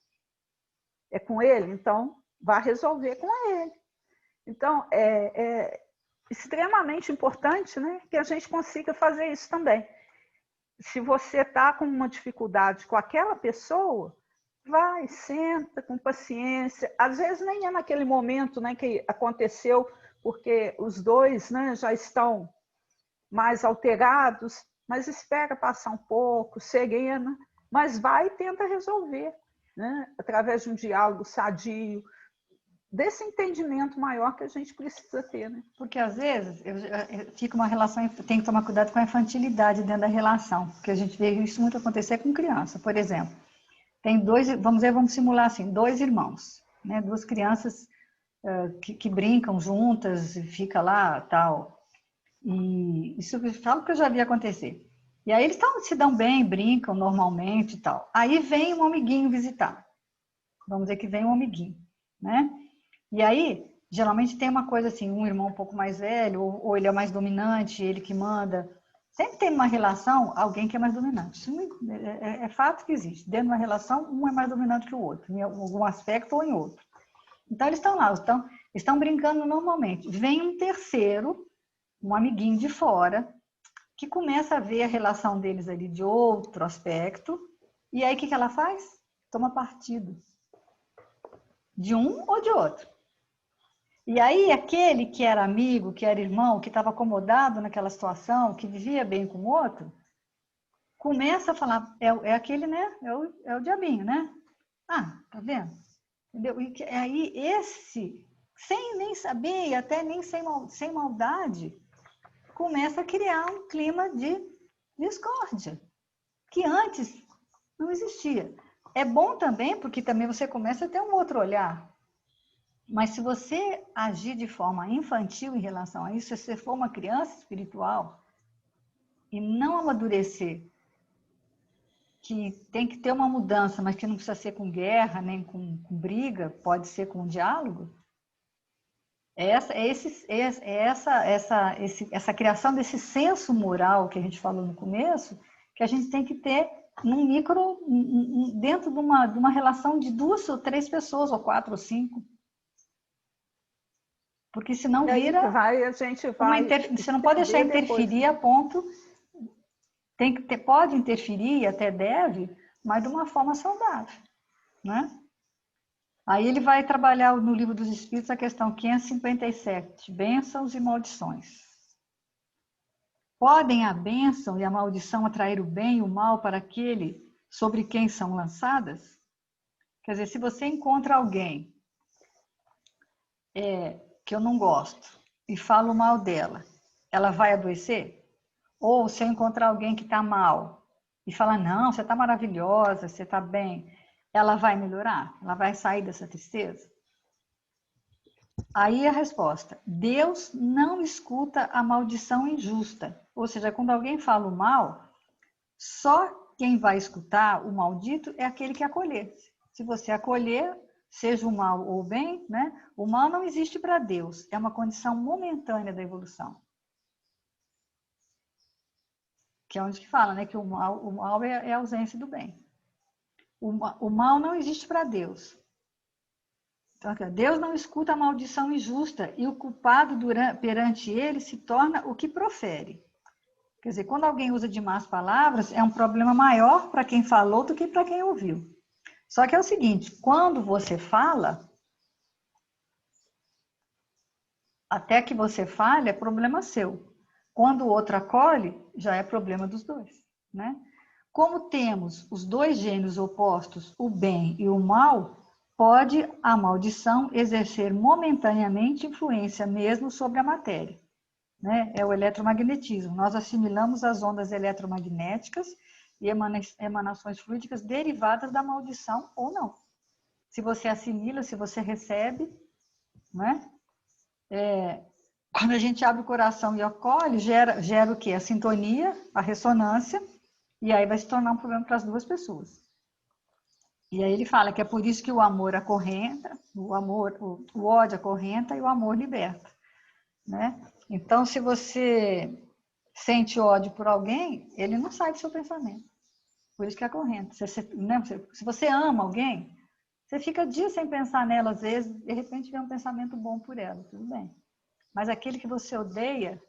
É com ele? Então, vá resolver com ele. Então, é extremamente importante, né, que a gente consiga fazer isso também. se você está com uma dificuldade com aquela pessoa, vai, senta com paciência. Às vezes nem é naquele momento, né, que aconteceu, porque os dois, né, já estão mais alterados, mas espera passar um pouco, serena, mas vai e tenta resolver, né, através de um diálogo sadio, desse entendimento maior que a gente precisa ter, né? Porque às vezes fica uma relação, tem que tomar cuidado com a infantilidade dentro da relação, porque a gente vê isso muito acontecer com criança. Por exemplo, tem dois, vamos simular assim, dois irmãos, né? Duas crianças que brincam juntas e fica lá, tal. E isso eu falo que eu já vi acontecer. E aí eles se dão bem, brincam normalmente e tal. Aí vem um amiguinho visitar. Vamos dizer que vem um amiguinho, né? E aí, geralmente tem uma coisa assim, um irmão um pouco mais velho, ou ele é mais dominante, ele que manda. Sempre tem uma relação, alguém que é mais dominante. Isso é fato que existe. Dentro de uma relação, um é mais dominante que o outro, em algum aspecto ou em outro. Então, eles estão lá, estão brincando normalmente. Vem um terceiro, um amiguinho de fora, que começa a ver a relação deles ali de outro aspecto. E aí, o que ela faz? Toma partido. De um ou de outro. E aí, aquele que era amigo, que era irmão, que estava acomodado naquela situação, que vivia bem com o outro, começa a falar, é aquele, né? É o diabinho, né? Ah, tá vendo? Entendeu? E aí, esse, sem nem saber, e até nem sem maldade, começa a criar um clima de discórdia, que antes não existia. É bom também, porque também você começa a ter um outro olhar. Mas se você agir de forma infantil em relação a isso, se você for uma criança espiritual e não amadurecer, que tem que ter uma mudança, mas que não precisa ser com guerra, nem com briga, pode ser com diálogo, essa criação desse senso moral que a gente falou no começo, que a gente tem que ter dentro de uma relação de 2 ou 3 pessoas, ou 4 ou 5. Porque senão vira a gente vai você não pode deixar interferir a ponto, pode interferir, até deve, mas de uma forma saudável, né? Aí ele vai trabalhar no Livro dos Espíritos a questão 557, bênçãos e maldições. Podem a bênção e a maldição atrair o bem e o mal para aquele sobre quem são lançadas? Quer dizer, se você encontra alguém que eu não gosto e falo mal dela, ela vai adoecer? Ou se eu encontrar alguém que está mal e falar, não, você está maravilhosa, você está bem, ela vai melhorar? Ela vai sair dessa tristeza? Aí a resposta, Deus não escuta a maldição injusta. Ou seja, quando alguém fala o mal, só quem vai escutar o maldito é aquele que acolher. Se você acolher, seja o mal ou o bem, né? O mal não existe para Deus, é uma condição momentânea da evolução. Que é onde que fala, né? Que o mal é a ausência do bem. O mal não existe para Deus. Então, Deus não escuta a maldição injusta e o culpado perante ele se torna o que profere. Quer dizer, quando alguém usa de más palavras, é um problema maior para quem falou do que para quem ouviu. Só que é o seguinte, quando você fala, até que você fale, é problema seu. Quando o outro acolhe, já é problema dos dois, né? Como temos os dois gênios opostos, o bem e o mal, pode a maldição exercer momentaneamente influência mesmo sobre a matéria, né? É o eletromagnetismo. Nós assimilamos as ondas eletromagnéticas e emanações fluídicas derivadas da maldição ou não. Se você assimila, se você recebe, né? Quando a gente abre o coração e acolhe, gera o quê? A sintonia, a ressonância, e aí vai se tornar um problema para as duas pessoas. E aí ele fala que é por isso que o amor acorrenta, o ódio acorrenta e o amor liberta, né? Então, se você sente ódio por alguém, ele não sai do seu pensamento. Por isso que acorrenta. Se você ama alguém, você fica dias sem pensar nela, às vezes, de repente vem um pensamento bom por ela, tudo bem. Mas aquele que você odeia,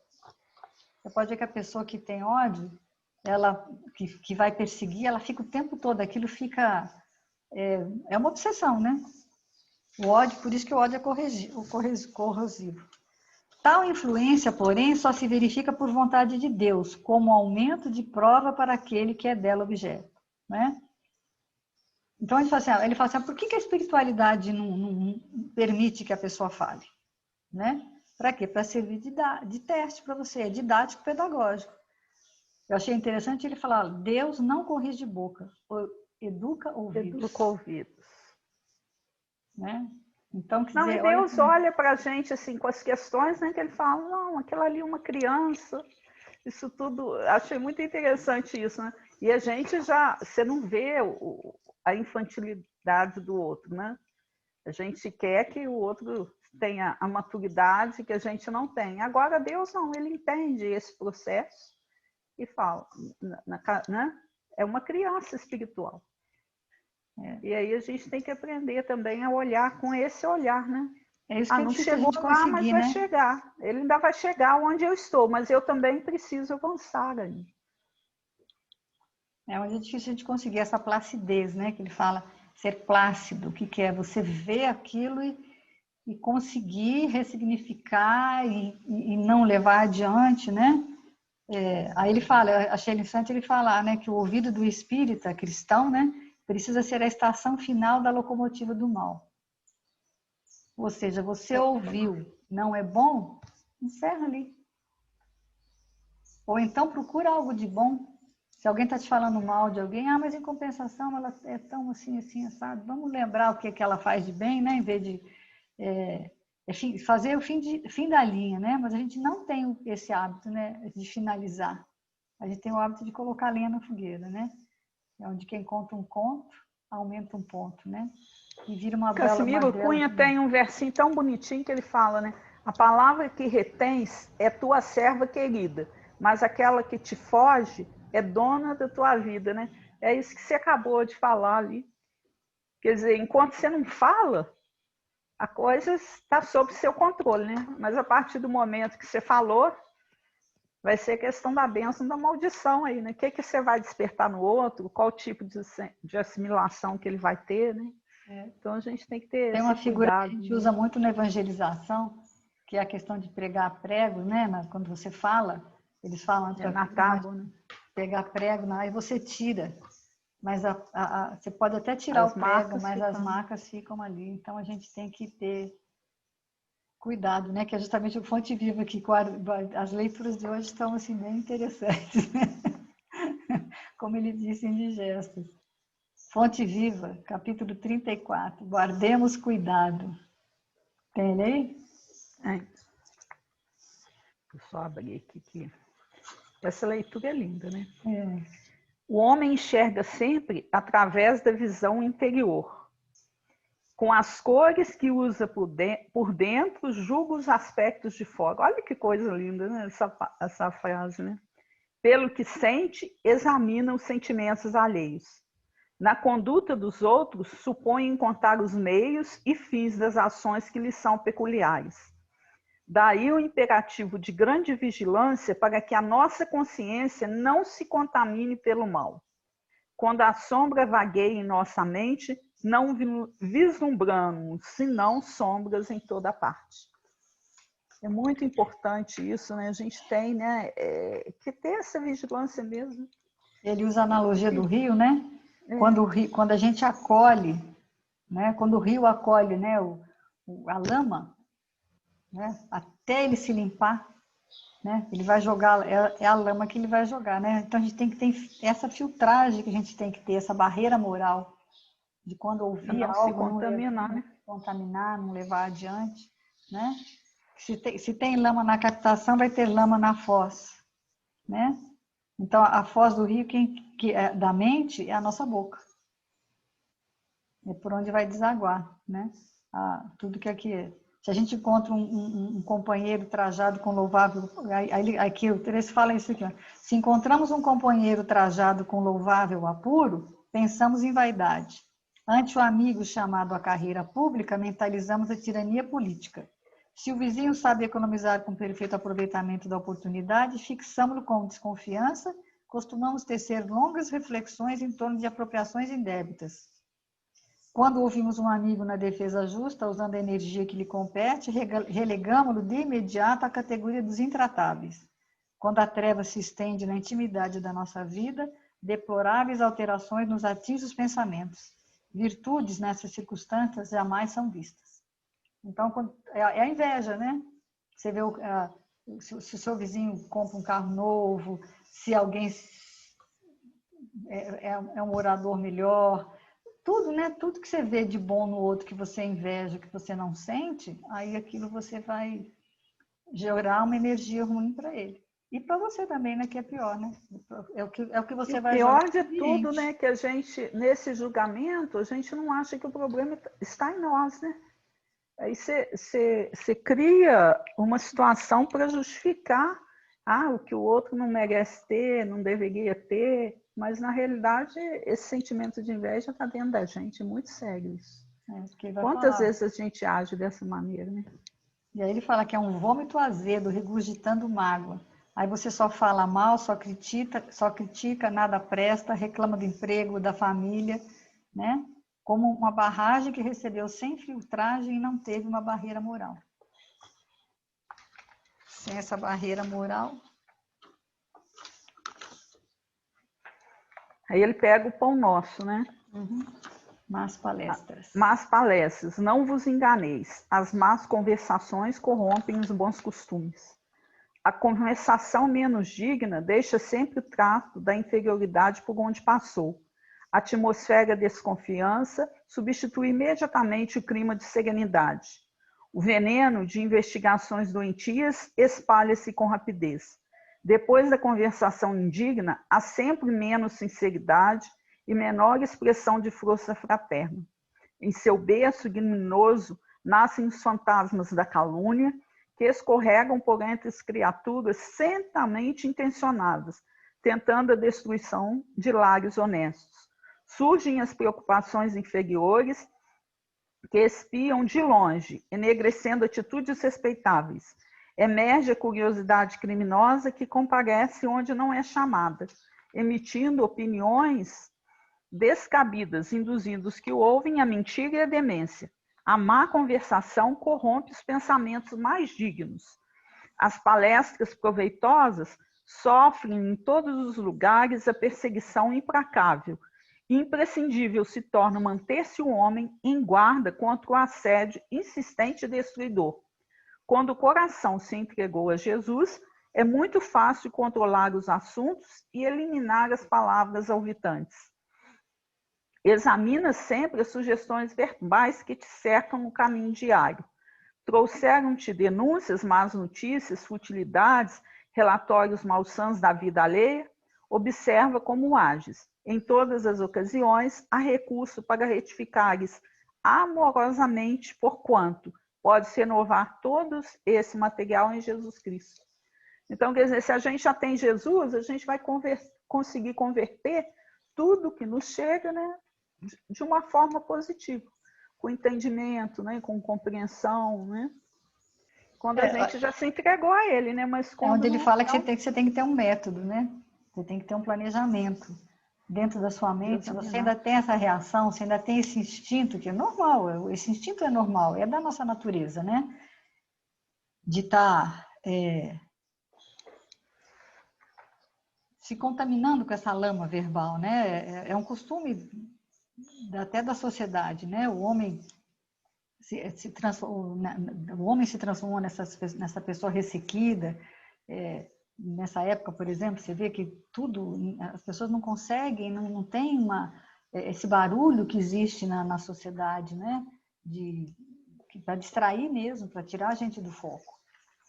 você pode ver que a pessoa que tem ódio, ela que vai perseguir, ela fica o tempo todo, aquilo fica... É uma obsessão, né? O ódio, por isso que o ódio é corrosivo. Tal influência, porém, só se verifica por vontade de Deus, como aumento de prova para aquele que é dela objeto, né? Então, ele fala assim, por que a espiritualidade não permite que a pessoa fale? Né? Para quê? Para servir de teste para você, é didático pedagógico. Eu achei interessante ele falar, Deus não corrige boca, educa ouvidos. Educa ouvidos. Né? Então, quer não, dizer, e Deus olha para a gente assim, com as questões, né, que ele fala, não, aquela ali é uma criança, isso tudo, achei muito interessante isso, né? E a gente você não vê a infantilidade do outro, né? A gente quer que o outro tenha a maturidade que a gente não tem. Agora, Deus não, ele entende esse processo e fala, né? É uma criança espiritual. E aí a gente tem que aprender também a olhar com esse olhar, né? É isso que é não difícil chegou a gente lá, mas vai né? chegar. Ele ainda vai chegar onde eu estou, mas eu também preciso avançar ainda. Onde é difícil a gente conseguir essa placidez, né? Que ele fala, ser plácido, o que é? Você ver aquilo e conseguir ressignificar e não levar adiante, né? Aí ele fala, eu achei interessante ele falar, né? Que o ouvido do espírita cristão, né? Precisa ser a estação final da locomotiva do mal. Ou seja, você ouviu, não é bom? Encerra ali. Ou então procura algo de bom. Se alguém está te falando mal de alguém, mas em compensação ela é tão assim, sabe? Vamos lembrar o que ela faz de bem, né? Em vez de fazer o fim da linha, né? Mas a gente não tem esse hábito, né? De finalizar. A gente tem o hábito de colocar lenha na fogueira, né? É onde quem conta um conto, aumenta um ponto, né? E vira uma bela... Casimiro Cunha tem um versinho tão bonitinho que ele fala, né? A palavra que retens é tua serva querida, mas aquela que te foge é dona da tua vida, né? É isso que você acabou de falar ali. Quer dizer, enquanto você não fala, a coisa está sob seu controle, né? Mas a partir do momento que você falou, vai ser questão da bênção, da maldição aí, né? O que você vai despertar no outro, qual tipo de assimilação que ele vai ter, né? Então a gente tem que ter uma esse figura cuidado, que a gente né? usa muito na evangelização, que é a questão de pregar prego, né? Quando você fala, eles falam Na tábua, né? Pegar prego, aí você tira. Mas você pode até tirar o prego, mas as marcas ficam ali. Então a gente tem que ter cuidado, né? Que é justamente o Fonte Viva aqui. As leituras de hoje estão assim bem interessantes, né? Como ele disse em Digestos. Fonte Viva, capítulo 34. Guardemos cuidado. Tem ele aí? Vou só abrir aqui. Essa leitura é linda, né? É. O homem enxerga sempre através da visão interior. Com as cores que usa por dentro, julga os aspectos de fora. Olha que coisa linda, né? Essa frase, né? Pelo que sente, examina os sentimentos alheios. Na conduta dos outros, supõe encontrar os meios e fins das ações que lhes são peculiares. Daí o imperativo de grande vigilância para que a nossa consciência não se contamine pelo mal. Quando a sombra vagueia em nossa mente, não vislumbramos, senão sombras em toda parte. É muito importante isso, né? A gente tem, né, que ter essa vigilância mesmo. Ele usa a analogia do rio, né? Quando a gente acolhe, né? Quando o rio acolhe, né, a lama, né? Até ele se limpar, né? Ele vai jogar, é a lama que ele vai jogar, né? Então a gente tem que ter essa filtragem que a gente tem que ter, essa barreira moral de quando ouvir não algo, se contaminar, né? Contaminar, não levar adiante, né? Se tem lama na captação, vai ter lama na foz, né? Então a foz do rio que é da mente é a nossa boca. É por onde vai desaguar, né? Tudo que aqui é. Se a gente encontra um companheiro trajado com louvável... Aqui o Terence fala isso aqui. Ó. Se encontramos um companheiro trajado com louvável apuro, pensamos em vaidade. Ante o amigo chamado à carreira pública, mentalizamos a tirania política. Se o vizinho sabe economizar com perfeito aproveitamento da oportunidade, fixamo-lo com desconfiança, costumamos tecer longas reflexões em torno de apropriações indébitas. Quando ouvimos um amigo na defesa justa, usando a energia que lhe compete, relegamo-lo de imediato à categoria dos intratáveis. Quando a treva se estende na intimidade da nossa vida, deploráveis alterações nos atingem os pensamentos. Virtudes, nessas circunstâncias, jamais são vistas. Então, é a inveja, né? Você vê se o seu vizinho compra um carro novo, se alguém é um orador melhor, tudo, né? Tudo que você vê de bom no outro que você inveja, que você não sente, aí aquilo você vai gerar uma energia ruim para ele. E para você também, né? Que é pior, né? É o que você vai jogar. Pior de tudo, né? Que a gente, nesse julgamento, a gente não acha que o problema está em nós, né? Aí você cria uma situação para justificar o que o outro não merece ter, não deveria ter, mas na realidade esse sentimento de inveja está dentro da gente, é muito sério isso. Quantas vezes a gente age dessa maneira, né? E aí ele fala que é um vômito azedo, regurgitando mágoa. Aí você só fala mal, só critica, nada presta, reclama do emprego, da família, né? Como uma barragem que recebeu sem filtragem e não teve uma barreira moral. Sem essa barreira moral. Aí ele pega o pão nosso, né? Uhum. Más palestras. Más palestras, não vos enganeis. As más conversações corrompem os bons costumes. A conversação menos digna deixa sempre o trato da inferioridade por onde passou. A atmosfera de desconfiança substitui imediatamente o clima de serenidade. O veneno de investigações doentias espalha-se com rapidez. Depois da conversação indigna, há sempre menos sinceridade e menor expressão de força fraterna. Em seu berço ignominoso nascem os fantasmas da calúnia, que escorregam por entre as criaturas certamente intencionadas, tentando a destruição de lares honestos. Surgem as preocupações inferiores, que espiam de longe, enegrecendo atitudes respeitáveis. Emerge a curiosidade criminosa que comparece onde não é chamada, emitindo opiniões descabidas, induzindo os que o ouvem à mentira e à demência. A má conversação corrompe os pensamentos mais dignos. As palestras proveitosas sofrem em todos os lugares a perseguição implacável. Imprescindível se torna manter-se o homem em guarda contra o assédio insistente e destruidor. Quando o coração se entregou a Jesus, é muito fácil controlar os assuntos e eliminar as palavras alvitantes. Examina sempre as sugestões verbais que te cercam no caminho diário. Trouxeram-te denúncias, más notícias, futilidades, relatórios malsãs da vida alheia? Observa como ages. Em todas as ocasiões, há recurso para retificares amorosamente, porquanto pode-se renovar todo esse material em Jesus Cristo. Então, quer dizer, se a gente já tem Jesus, a gente vai conseguir converter tudo que nos chega, né, de uma forma positiva, com entendimento, né, com compreensão, né? Quando a gente já se entregou a ele, né? Mas quando onde ele fala que você tem que ter um método, né? Você tem que ter um planejamento dentro da sua mente. Se você ainda tem essa reação, você ainda tem esse instinto, que é normal, esse instinto é normal, é da nossa natureza, né? De estar se contaminando com essa lama verbal, né? É um costume até da sociedade, né? O homem se transformou nessa pessoa ressequida. Nessa época, por exemplo, você vê que as pessoas não conseguem, não tem esse barulho que existe na sociedade, né? Para distrair mesmo, para tirar a gente do foco.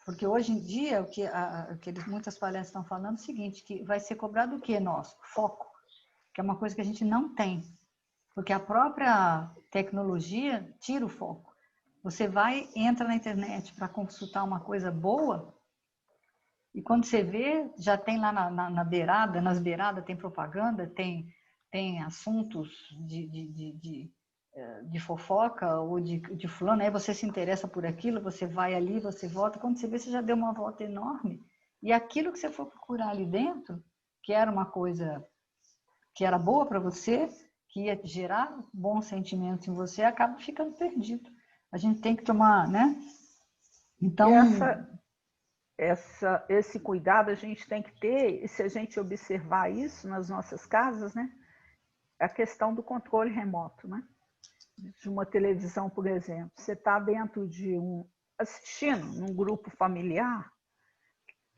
Porque hoje em dia, o que muitas palestras estão falando é o seguinte, que vai ser cobrado o quê nosso? Foco, que é uma coisa que a gente não tem. Porque a própria tecnologia tira o foco. Você entra na internet para consultar uma coisa boa, e quando você vê, já tem lá nas beiradas tem propaganda, tem assuntos de fofoca ou de fulano, aí você se interessa por aquilo, você vai ali, você volta, quando você vê, você já deu uma volta enorme, e aquilo que você for procurar ali dentro que era uma coisa que era boa para você, que ia gerar bons sentimentos em você, acaba ficando perdido. A gente tem que tomar, né? Então, esse cuidado a gente tem que ter, e se a gente observar isso nas nossas casas, né? A questão do controle remoto, né? De uma televisão, por exemplo. Você está dentro de assistindo num grupo familiar,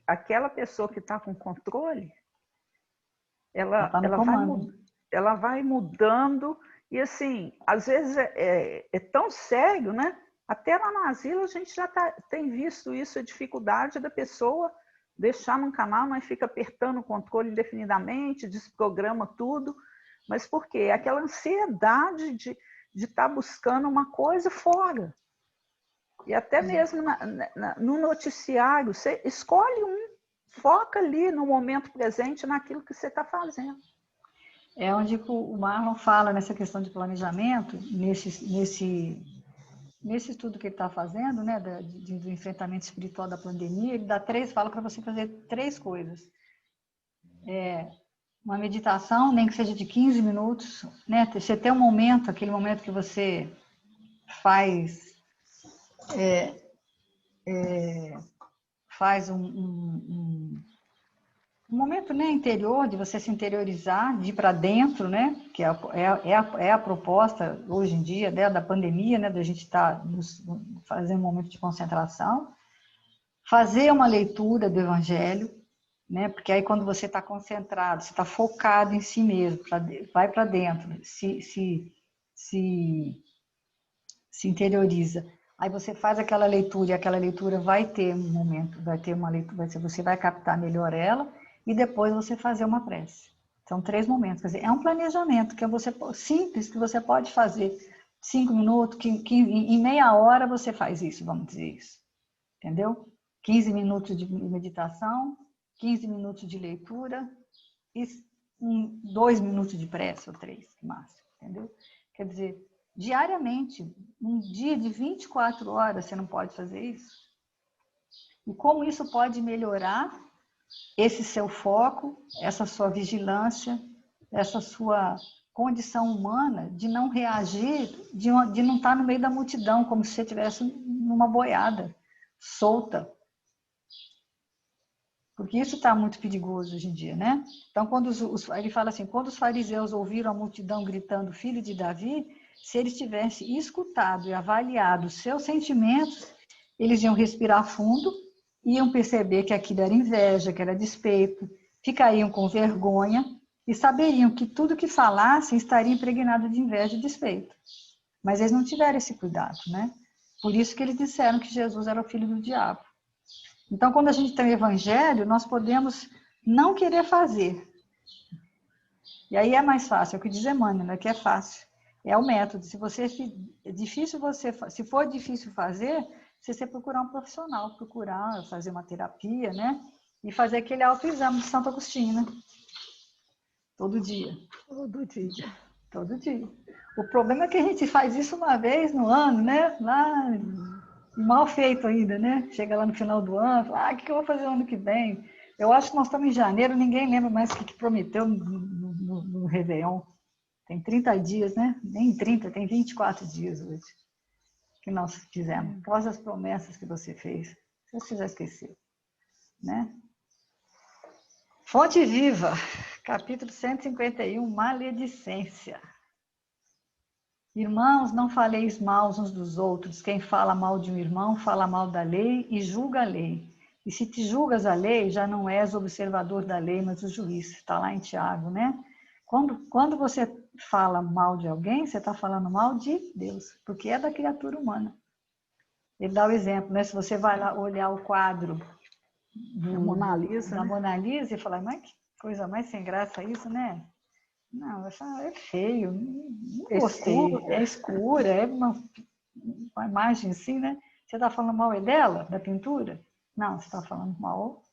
aquela pessoa que está com controle, ela está no comando. Ela vai mudando, e assim, às vezes é tão sério, né? Até lá no asilo a gente já tem visto isso, a dificuldade da pessoa deixar num canal, mas fica apertando o controle indefinidamente, desprograma tudo. Mas por quê? Aquela ansiedade de estar buscando uma coisa fora. E até mesmo no noticiário, você escolhe foca ali no momento presente, naquilo que você está fazendo. É onde o Marlon fala nessa questão de planejamento, nesse estudo que ele está fazendo, né, do enfrentamento espiritual da pandemia, ele fala para você fazer 3 coisas. Uma meditação, nem que seja de 15 minutos, né? Você tem um momento, aquele momento que você faz um momento, né, interior, de você se interiorizar, de ir para dentro, né, que é a proposta hoje em dia, né, da pandemia, né, da gente estar fazendo um momento de concentração, fazer uma leitura do Evangelho, né, porque aí quando você está concentrado, você está focado em si mesmo, vai para dentro, se interioriza. Aí você faz aquela leitura, e aquela leitura vai ter um momento, vai ter uma leitura, você vai captar melhor ela, e depois você fazer uma prece. São 3 momentos. Quer dizer, é um planejamento que você simples, que você pode fazer 5 minutos, que em meia hora você faz isso, vamos dizer isso. Entendeu? 15 minutos de meditação, 15 minutos de leitura e 2 minutos de prece, ou 3, no máximo. Entendeu? Quer dizer, diariamente, um dia de 24 horas, você não pode fazer isso? E como isso pode melhorar esse seu foco, essa sua vigilância, essa sua condição humana de não reagir, de não estar no meio da multidão, como se você estivesse numa boiada, solta. Porque isso está muito perigoso hoje em dia, né? Então, ele fala assim, quando os fariseus ouviram a multidão gritando, filho de Davi, se eles tivessem escutado e avaliado os seus sentimentos, eles iam respirar fundo, iam perceber que aquilo era inveja, que era despeito, ficariam com vergonha e saberiam que tudo que falassem estaria impregnado de inveja e despeito. Mas eles não tiveram esse cuidado, né? Por isso que eles disseram que Jesus era o filho do diabo. Então, quando a gente tem o evangelho, nós podemos não querer fazer. E aí é mais fácil, é o que diz Emmanuel, né? Que é fácil. É o método. Se for difícil fazer, você procurar um profissional, fazer uma terapia, né? E fazer aquele autoexame de Santo Agostinho, né? Todo dia. Todo dia. Todo dia. O problema é que a gente faz isso uma vez no ano, né? Lá, mal feito ainda, né? Chega lá no final do ano, fala, o que eu vou fazer no ano que vem? Eu acho que nós estamos em janeiro, ninguém lembra mais o que prometeu no Réveillon. Tem 30 dias, né? Nem 30, tem 24 dias hoje que nós fizemos. Quais as promessas que você fez? Você já esqueceu, né? Fonte Viva, capítulo 151, maledicência. Irmãos, não faleis mal uns dos outros. Quem fala mal de um irmão, fala mal da lei e julga a lei. E se te julgas a lei, já não és observador da lei, mas o juiz. Está lá em Tiago, né? Quando você fala mal de alguém, você está falando mal de Deus, porque é da criatura humana. Ele dá o exemplo, né? Se você vai lá olhar o quadro da Mona Lisa, da Mona Lisa e falar, mas que coisa mais sem graça isso, né? Não, é feio, não gostei, é escura, é uma imagem assim, né? Você está falando mal dela, da pintura? Não, você está falando mal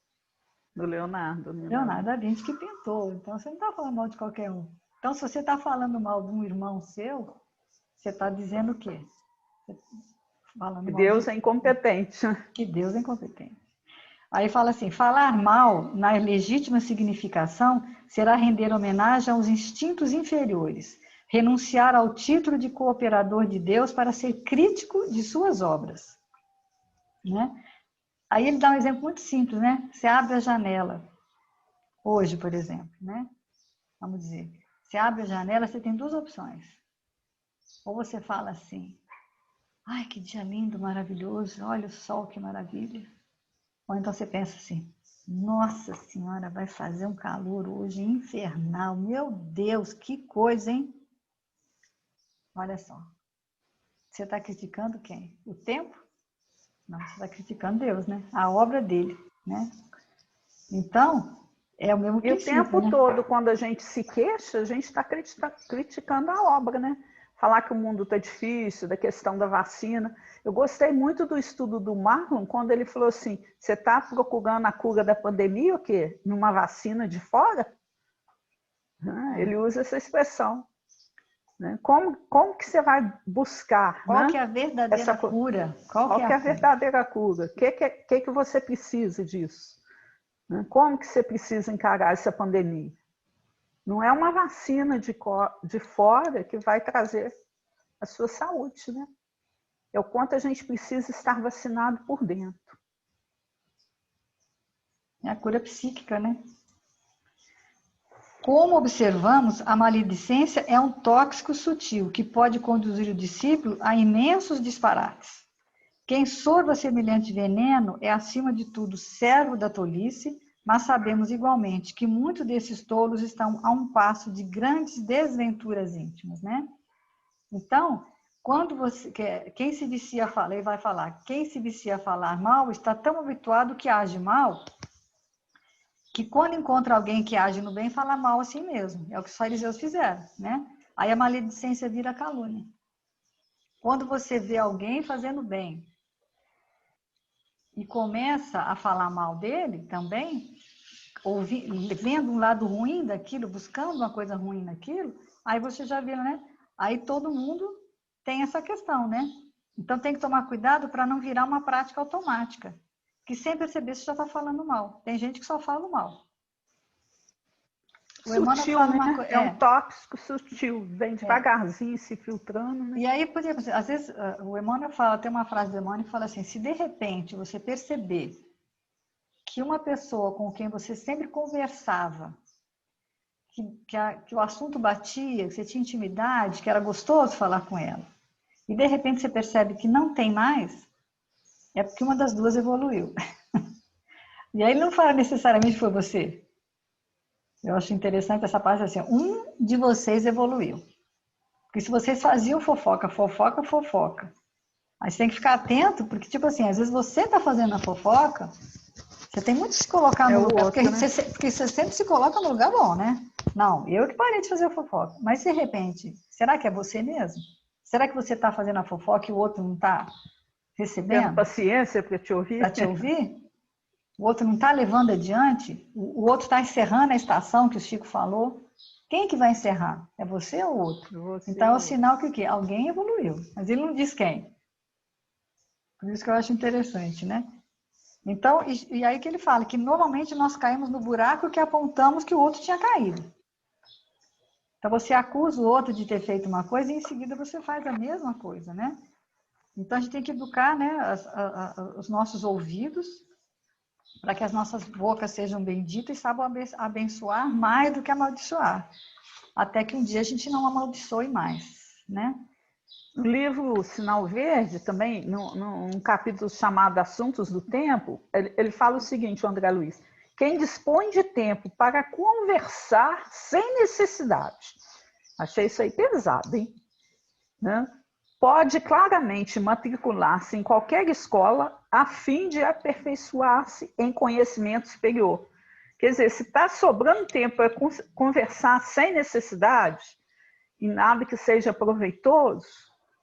do Leonardo. Leonardo da Vinci que pintou, então você não está falando mal de qualquer um. Então, se você está falando mal de um irmão seu, você está dizendo o quê? Que Deus é incompetente. Que Deus é incompetente. Aí fala assim, falar mal, na legítima significação, será render homenagem aos instintos inferiores, renunciar ao título de cooperador de Deus para ser crítico de suas obras. Né? Aí ele dá um exemplo muito simples, né? Você abre a janela, hoje, por exemplo, né? Vamos dizer, você abre a janela, você tem duas opções. Ou você fala assim, ai, que dia lindo, maravilhoso, olha o sol, que maravilha. Ou então você pensa assim, nossa senhora, vai fazer um calor hoje infernal, meu Deus, que coisa, hein? Olha só, você está criticando quem? O tempo? Não, você está criticando Deus, né? A obra dele, né? Então, é o mesmo E o princípio, tempo né? todo, quando a gente se queixa, a gente está criticando a obra, né? Falar que o mundo está difícil, da questão da vacina. Eu gostei muito do estudo do Marlon, quando ele falou assim, você está procurando a cura da pandemia, o quê? Numa vacina de fora? Ele usa essa expressão. Né? Como que você vai buscar, Qual né? que é a verdadeira cura? Qual que Qual é que a é a cura? verdadeira cura? O que você precisa disso? Né? Como que você precisa encarar essa pandemia? Não é uma vacina de fora que vai trazer a sua saúde, né? É o quanto a gente precisa estar vacinado por dentro. É a cura psíquica, né? Como observamos, a maledicência é um tóxico sutil que pode conduzir o discípulo a imensos disparates. Quem sorva semelhante veneno é, acima de tudo, servo da tolice, mas sabemos igualmente que muitos desses tolos estão a um passo de grandes desventuras íntimas, né? Então, quando quem se vicia a falar, ele vai falar, quem se vicia a falar mal está tão habituado que age mal, que quando encontra alguém que age no bem, fala mal assim mesmo. É o que os fariseus fizeram, né? Aí a maledicência vira calúnia. Quando você vê alguém fazendo bem e começa a falar mal dele também, vendo um lado ruim daquilo, buscando uma coisa ruim naquilo, aí você já viu, né? Aí todo mundo tem essa questão, né? Então tem que tomar cuidado para não virar uma prática automática. Que sem perceber você já está falando mal. Tem gente que só fala mal. O Emmanuel Sutil, fala né? uma coisa. É um tóxico sutil, vem devagarzinho se filtrando, né? E aí, por exemplo, às vezes o Emmanuel fala, tem uma frase do Emmanuel que fala assim: se de repente você perceber que uma pessoa com quem você sempre conversava, que o assunto batia, que você tinha intimidade, que era gostoso falar com ela, e de repente você percebe que não tem mais, é porque uma das duas evoluiu. E aí ele não fala necessariamente foi você. Eu acho interessante essa parte assim: um de vocês evoluiu. Porque se vocês faziam fofoca, fofoca, fofoca, aí você tem que ficar atento, porque, tipo assim, às vezes você está fazendo a fofoca, você tem muito que se colocar É no o lugar, outro, né? porque você sempre se coloca no lugar bom, né? Não, eu que parei de fazer a fofoca. Mas, de repente, será que é você mesmo? Será que você está fazendo a fofoca e o outro não está Tendo recebendo paciência para te para ouvir. te ouvir? O outro não está levando adiante? O outro está encerrando a estação que o Chico falou? Quem que vai encerrar? É você ou o outro? Você Então, é o ou sinal que o quê? Alguém evoluiu. Mas ele não diz quem. Por isso que eu acho interessante, né? Então, e aí que ele fala que normalmente nós caímos no buraco que apontamos que o outro tinha caído. Então, você acusa o outro de ter feito uma coisa e em seguida você faz a mesma coisa, né? Então, a gente tem que educar, né, os nossos ouvidos para que as nossas bocas sejam benditas e saibam abençoar mais do que amaldiçoar. Até que um dia a gente não amaldiçoe mais, né? no livro Sinal Verde, também, num capítulo chamado Assuntos do Tempo, ele fala o seguinte, o André Luiz: quem dispõe de tempo para conversar sem necessidade, achei isso aí pesado, hein? Né? Pode claramente matricular-se em qualquer escola a fim de aperfeiçoar-se em conhecimento superior. Quer dizer, se está sobrando tempo para conversar sem necessidade, e nada que seja proveitoso,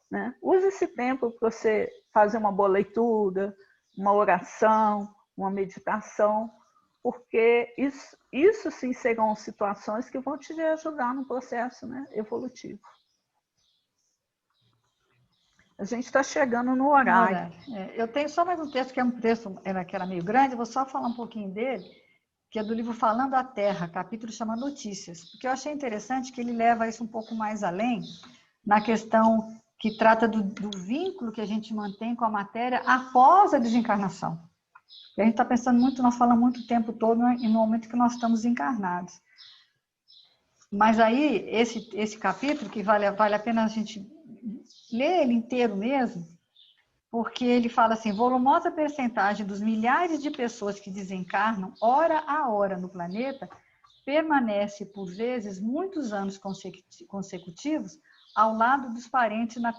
né? Use esse tempo para você fazer uma boa leitura, uma oração, uma meditação, porque isso sim serão situações que vão te ajudar no processo, né, evolutivo. A gente está chegando no No horário. horário. Eu tenho só mais um texto, que é um texto que era meio grande, eu vou só falar um pouquinho dele, que é do livro Falando a Terra, capítulo chama Notícias, porque eu achei interessante que ele leva isso um pouco mais além, na questão que trata do vínculo que a gente mantém com a matéria após a desencarnação. E a gente está pensando muito, nós falamos muito o tempo todo no momento que nós estamos encarnados. Mas aí, esse capítulo, que vale a pena a gente ler ele inteiro mesmo, porque ele fala assim, volumosa percentagem dos milhares de pessoas que desencarnam, hora a hora no planeta, permanece, por vezes, muitos anos consecutivos, ao lado dos parentes na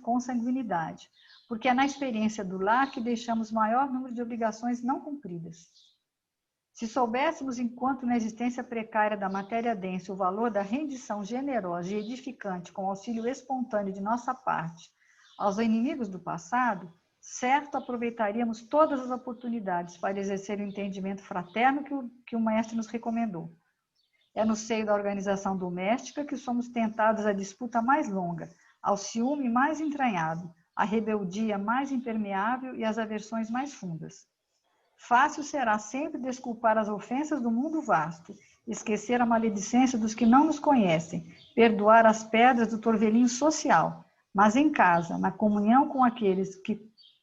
consanguinidade, porque é na experiência do lar que deixamos maior número de obrigações não cumpridas. Se soubéssemos, enquanto na existência precária da matéria densa, o valor da rendição generosa e edificante com auxílio espontâneo de nossa parte aos inimigos do passado, certo aproveitaríamos todas as oportunidades para exercer o entendimento fraterno que o Mestre nos recomendou. É no seio da organização doméstica que somos tentados à disputa mais longa, ao ciúme mais entranhado, à rebeldia mais impermeável e às aversões mais fundas. Fácil será sempre desculpar as ofensas do mundo vasto, esquecer a maledicência dos que não nos conhecem, perdoar as pedras do torvelinho social, mas em casa, na comunhão com aqueles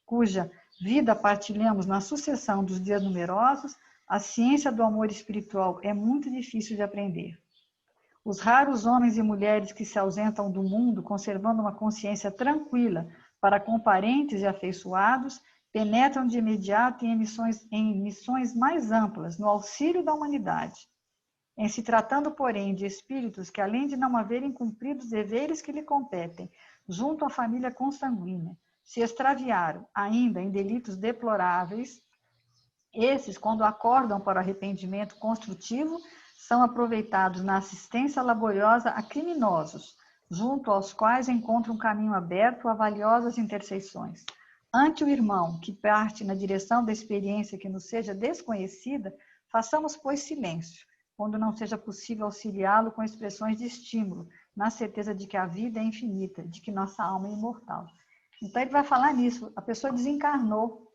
cuja vida partilhamos na sucessão dos dias numerosos, a ciência do amor espiritual é muito difícil de aprender. Os raros homens e mulheres que se ausentam do mundo, conservando uma consciência tranquila para com parentes e afeiçoados, penetram de imediato em missões mais amplas, no auxílio da humanidade. Em se tratando, porém, de espíritos que, além de não haverem cumprido os deveres que lhe competem, junto à família consanguínea, se extraviaram ainda em delitos deploráveis, esses, quando acordam para o arrependimento construtivo, são aproveitados na assistência laboriosa a criminosos, junto aos quais encontram um caminho aberto a valiosas intercessões. Ante o irmão que parte na direção da experiência que nos seja desconhecida, façamos, pois, silêncio, quando não seja possível auxiliá-lo com expressões de estímulo, na certeza de que a vida é infinita, de que nossa alma é imortal. Então, ele vai falar nisso. A pessoa desencarnou.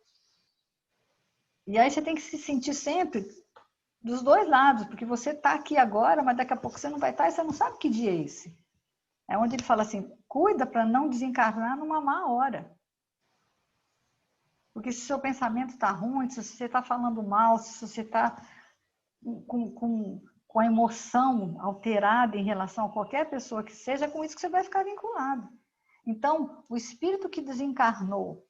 E aí você tem que se sentir sempre dos dois lados, porque você está aqui agora, mas daqui a pouco você não vai estar e você não sabe que dia é esse. É onde ele fala assim, cuida para não desencarnar numa má hora. Porque se seu pensamento está ruim, se você está falando mal, se você está com a emoção alterada em relação a qualquer pessoa que seja, é com isso que você vai ficar vinculado. Então, o espírito que desencarnou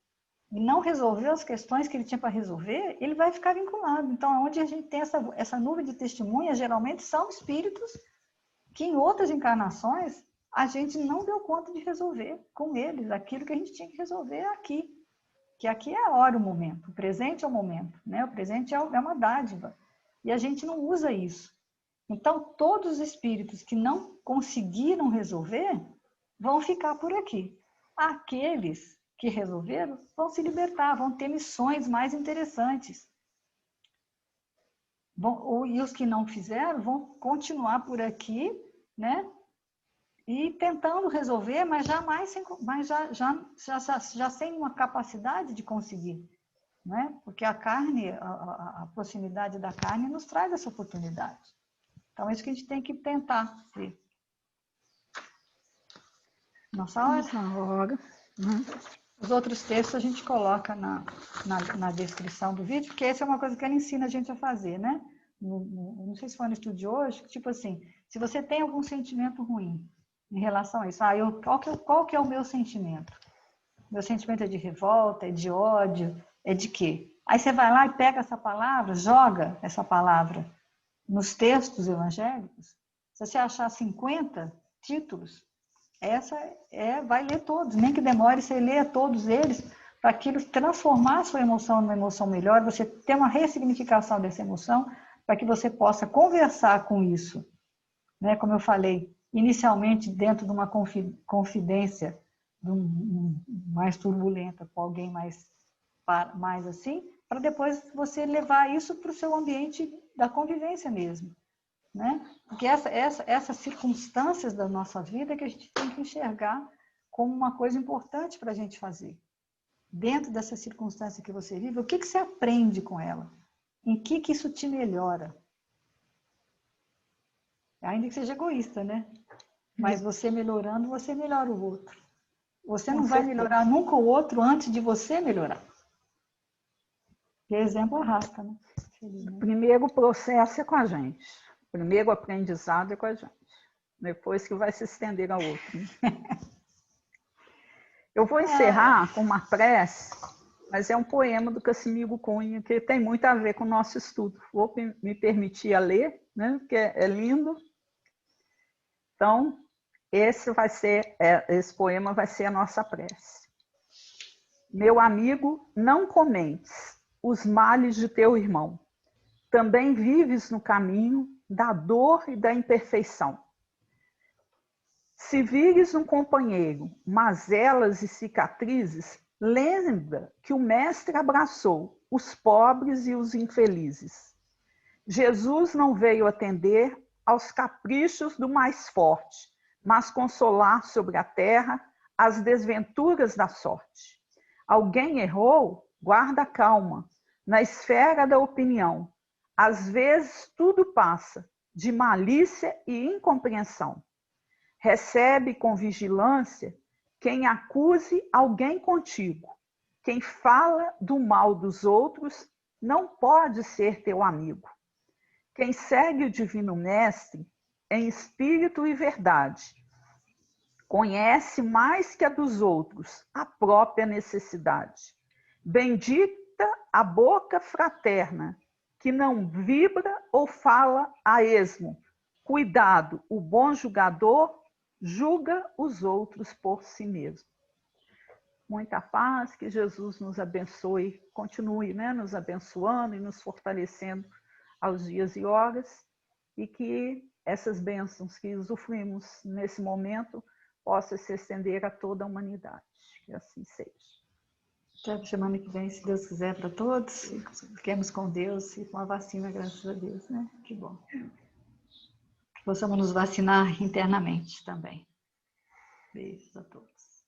e não resolveu as questões que ele tinha para resolver, ele vai ficar vinculado. Então, onde a gente tem essa nuvem de testemunhas, geralmente são espíritos que em outras encarnações a gente não deu conta de resolver com eles aquilo que a gente tinha que resolver aqui. Que aqui é a hora, o momento. O presente é o momento, né? O presente é uma dádiva. E a gente não usa isso. Então, todos os espíritos que não conseguiram resolver vão ficar por aqui. Aqueles que resolveram vão se libertar, vão ter missões mais interessantes. E os que não fizeram vão continuar por aqui, né? E tentando resolver, mas já sem uma capacidade de conseguir. Né? Porque a carne, a proximidade da carne nos traz essa oportunidade. Então, é isso que a gente tem que tentar ver. Nossa hora. Os outros textos a gente coloca na descrição do vídeo, porque essa é uma coisa que ela ensina a gente a fazer, né? Não sei se foi no estudo de hoje, tipo assim, se você tem algum sentimento ruim em relação a isso, qual que é o meu sentimento? Meu sentimento é de revolta, é de ódio, é de quê? Aí você vai lá e pega essa palavra, joga essa palavra nos textos evangélicos. Se você achar 50 títulos, vai ler todos, nem que demore, você lê todos eles, para aquilo transformar a sua emoção numa emoção melhor, você ter uma ressignificação dessa emoção, para que você possa conversar com isso. Né? Como eu falei, inicialmente dentro de uma confidência mais turbulenta, com alguém mais assim, para depois você levar isso para o seu ambiente da convivência mesmo. Né? Porque essas circunstâncias da nossa vida que a gente tem que enxergar como uma coisa importante para a gente fazer. Dentro dessa circunstância que você vive, o que você aprende com ela? Em que isso te melhora? Ainda que seja egoísta, né? Mas você melhorando, você melhora o outro. Você não vai melhorar nunca o outro antes de você melhorar. E exemplo arrasta, né? O primeiro processo é com a gente. O primeiro aprendizado é com a gente. Depois que vai se estender ao outro. Eu vou encerrar com uma prece, mas é um poema do Cassimiro Cunha, que tem muito a ver com o nosso estudo. Vou me permitir a ler, né? Porque é lindo. Então, esse poema vai ser a nossa prece. Meu amigo, não comentes os males de teu irmão. Também vives no caminho da dor e da imperfeição. Se vires um companheiro mazelas e cicatrizes, lembra que o Mestre abraçou os pobres e os infelizes. Jesus não veio atender aos caprichos do mais forte, mas consolar sobre a terra as desventuras da sorte. Alguém errou? Guarda calma. Na esfera da opinião, às vezes tudo passa de malícia e incompreensão. Recebe com vigilância quem acuse alguém contigo. Quem fala do mal dos outros não pode ser teu amigo. Quem segue o Divino Mestre em espírito e verdade, conhece mais que a dos outros a própria necessidade. Bendita a boca fraterna, que não vibra ou fala a esmo. Cuidado, o bom julgador julga os outros por si mesmo. Muita paz, que Jesus nos abençoe, continue, né, nos abençoando e nos fortalecendo aos dias e horas, e que essas bênçãos que usufruímos nesse momento possam se estender a toda a humanidade. Que assim seja. Até a semana que vem, se Deus quiser, para todos. Fiquemos com Deus e com a vacina, graças a Deus, né? Que bom. Que possamos nos vacinar internamente também. Beijos a todos.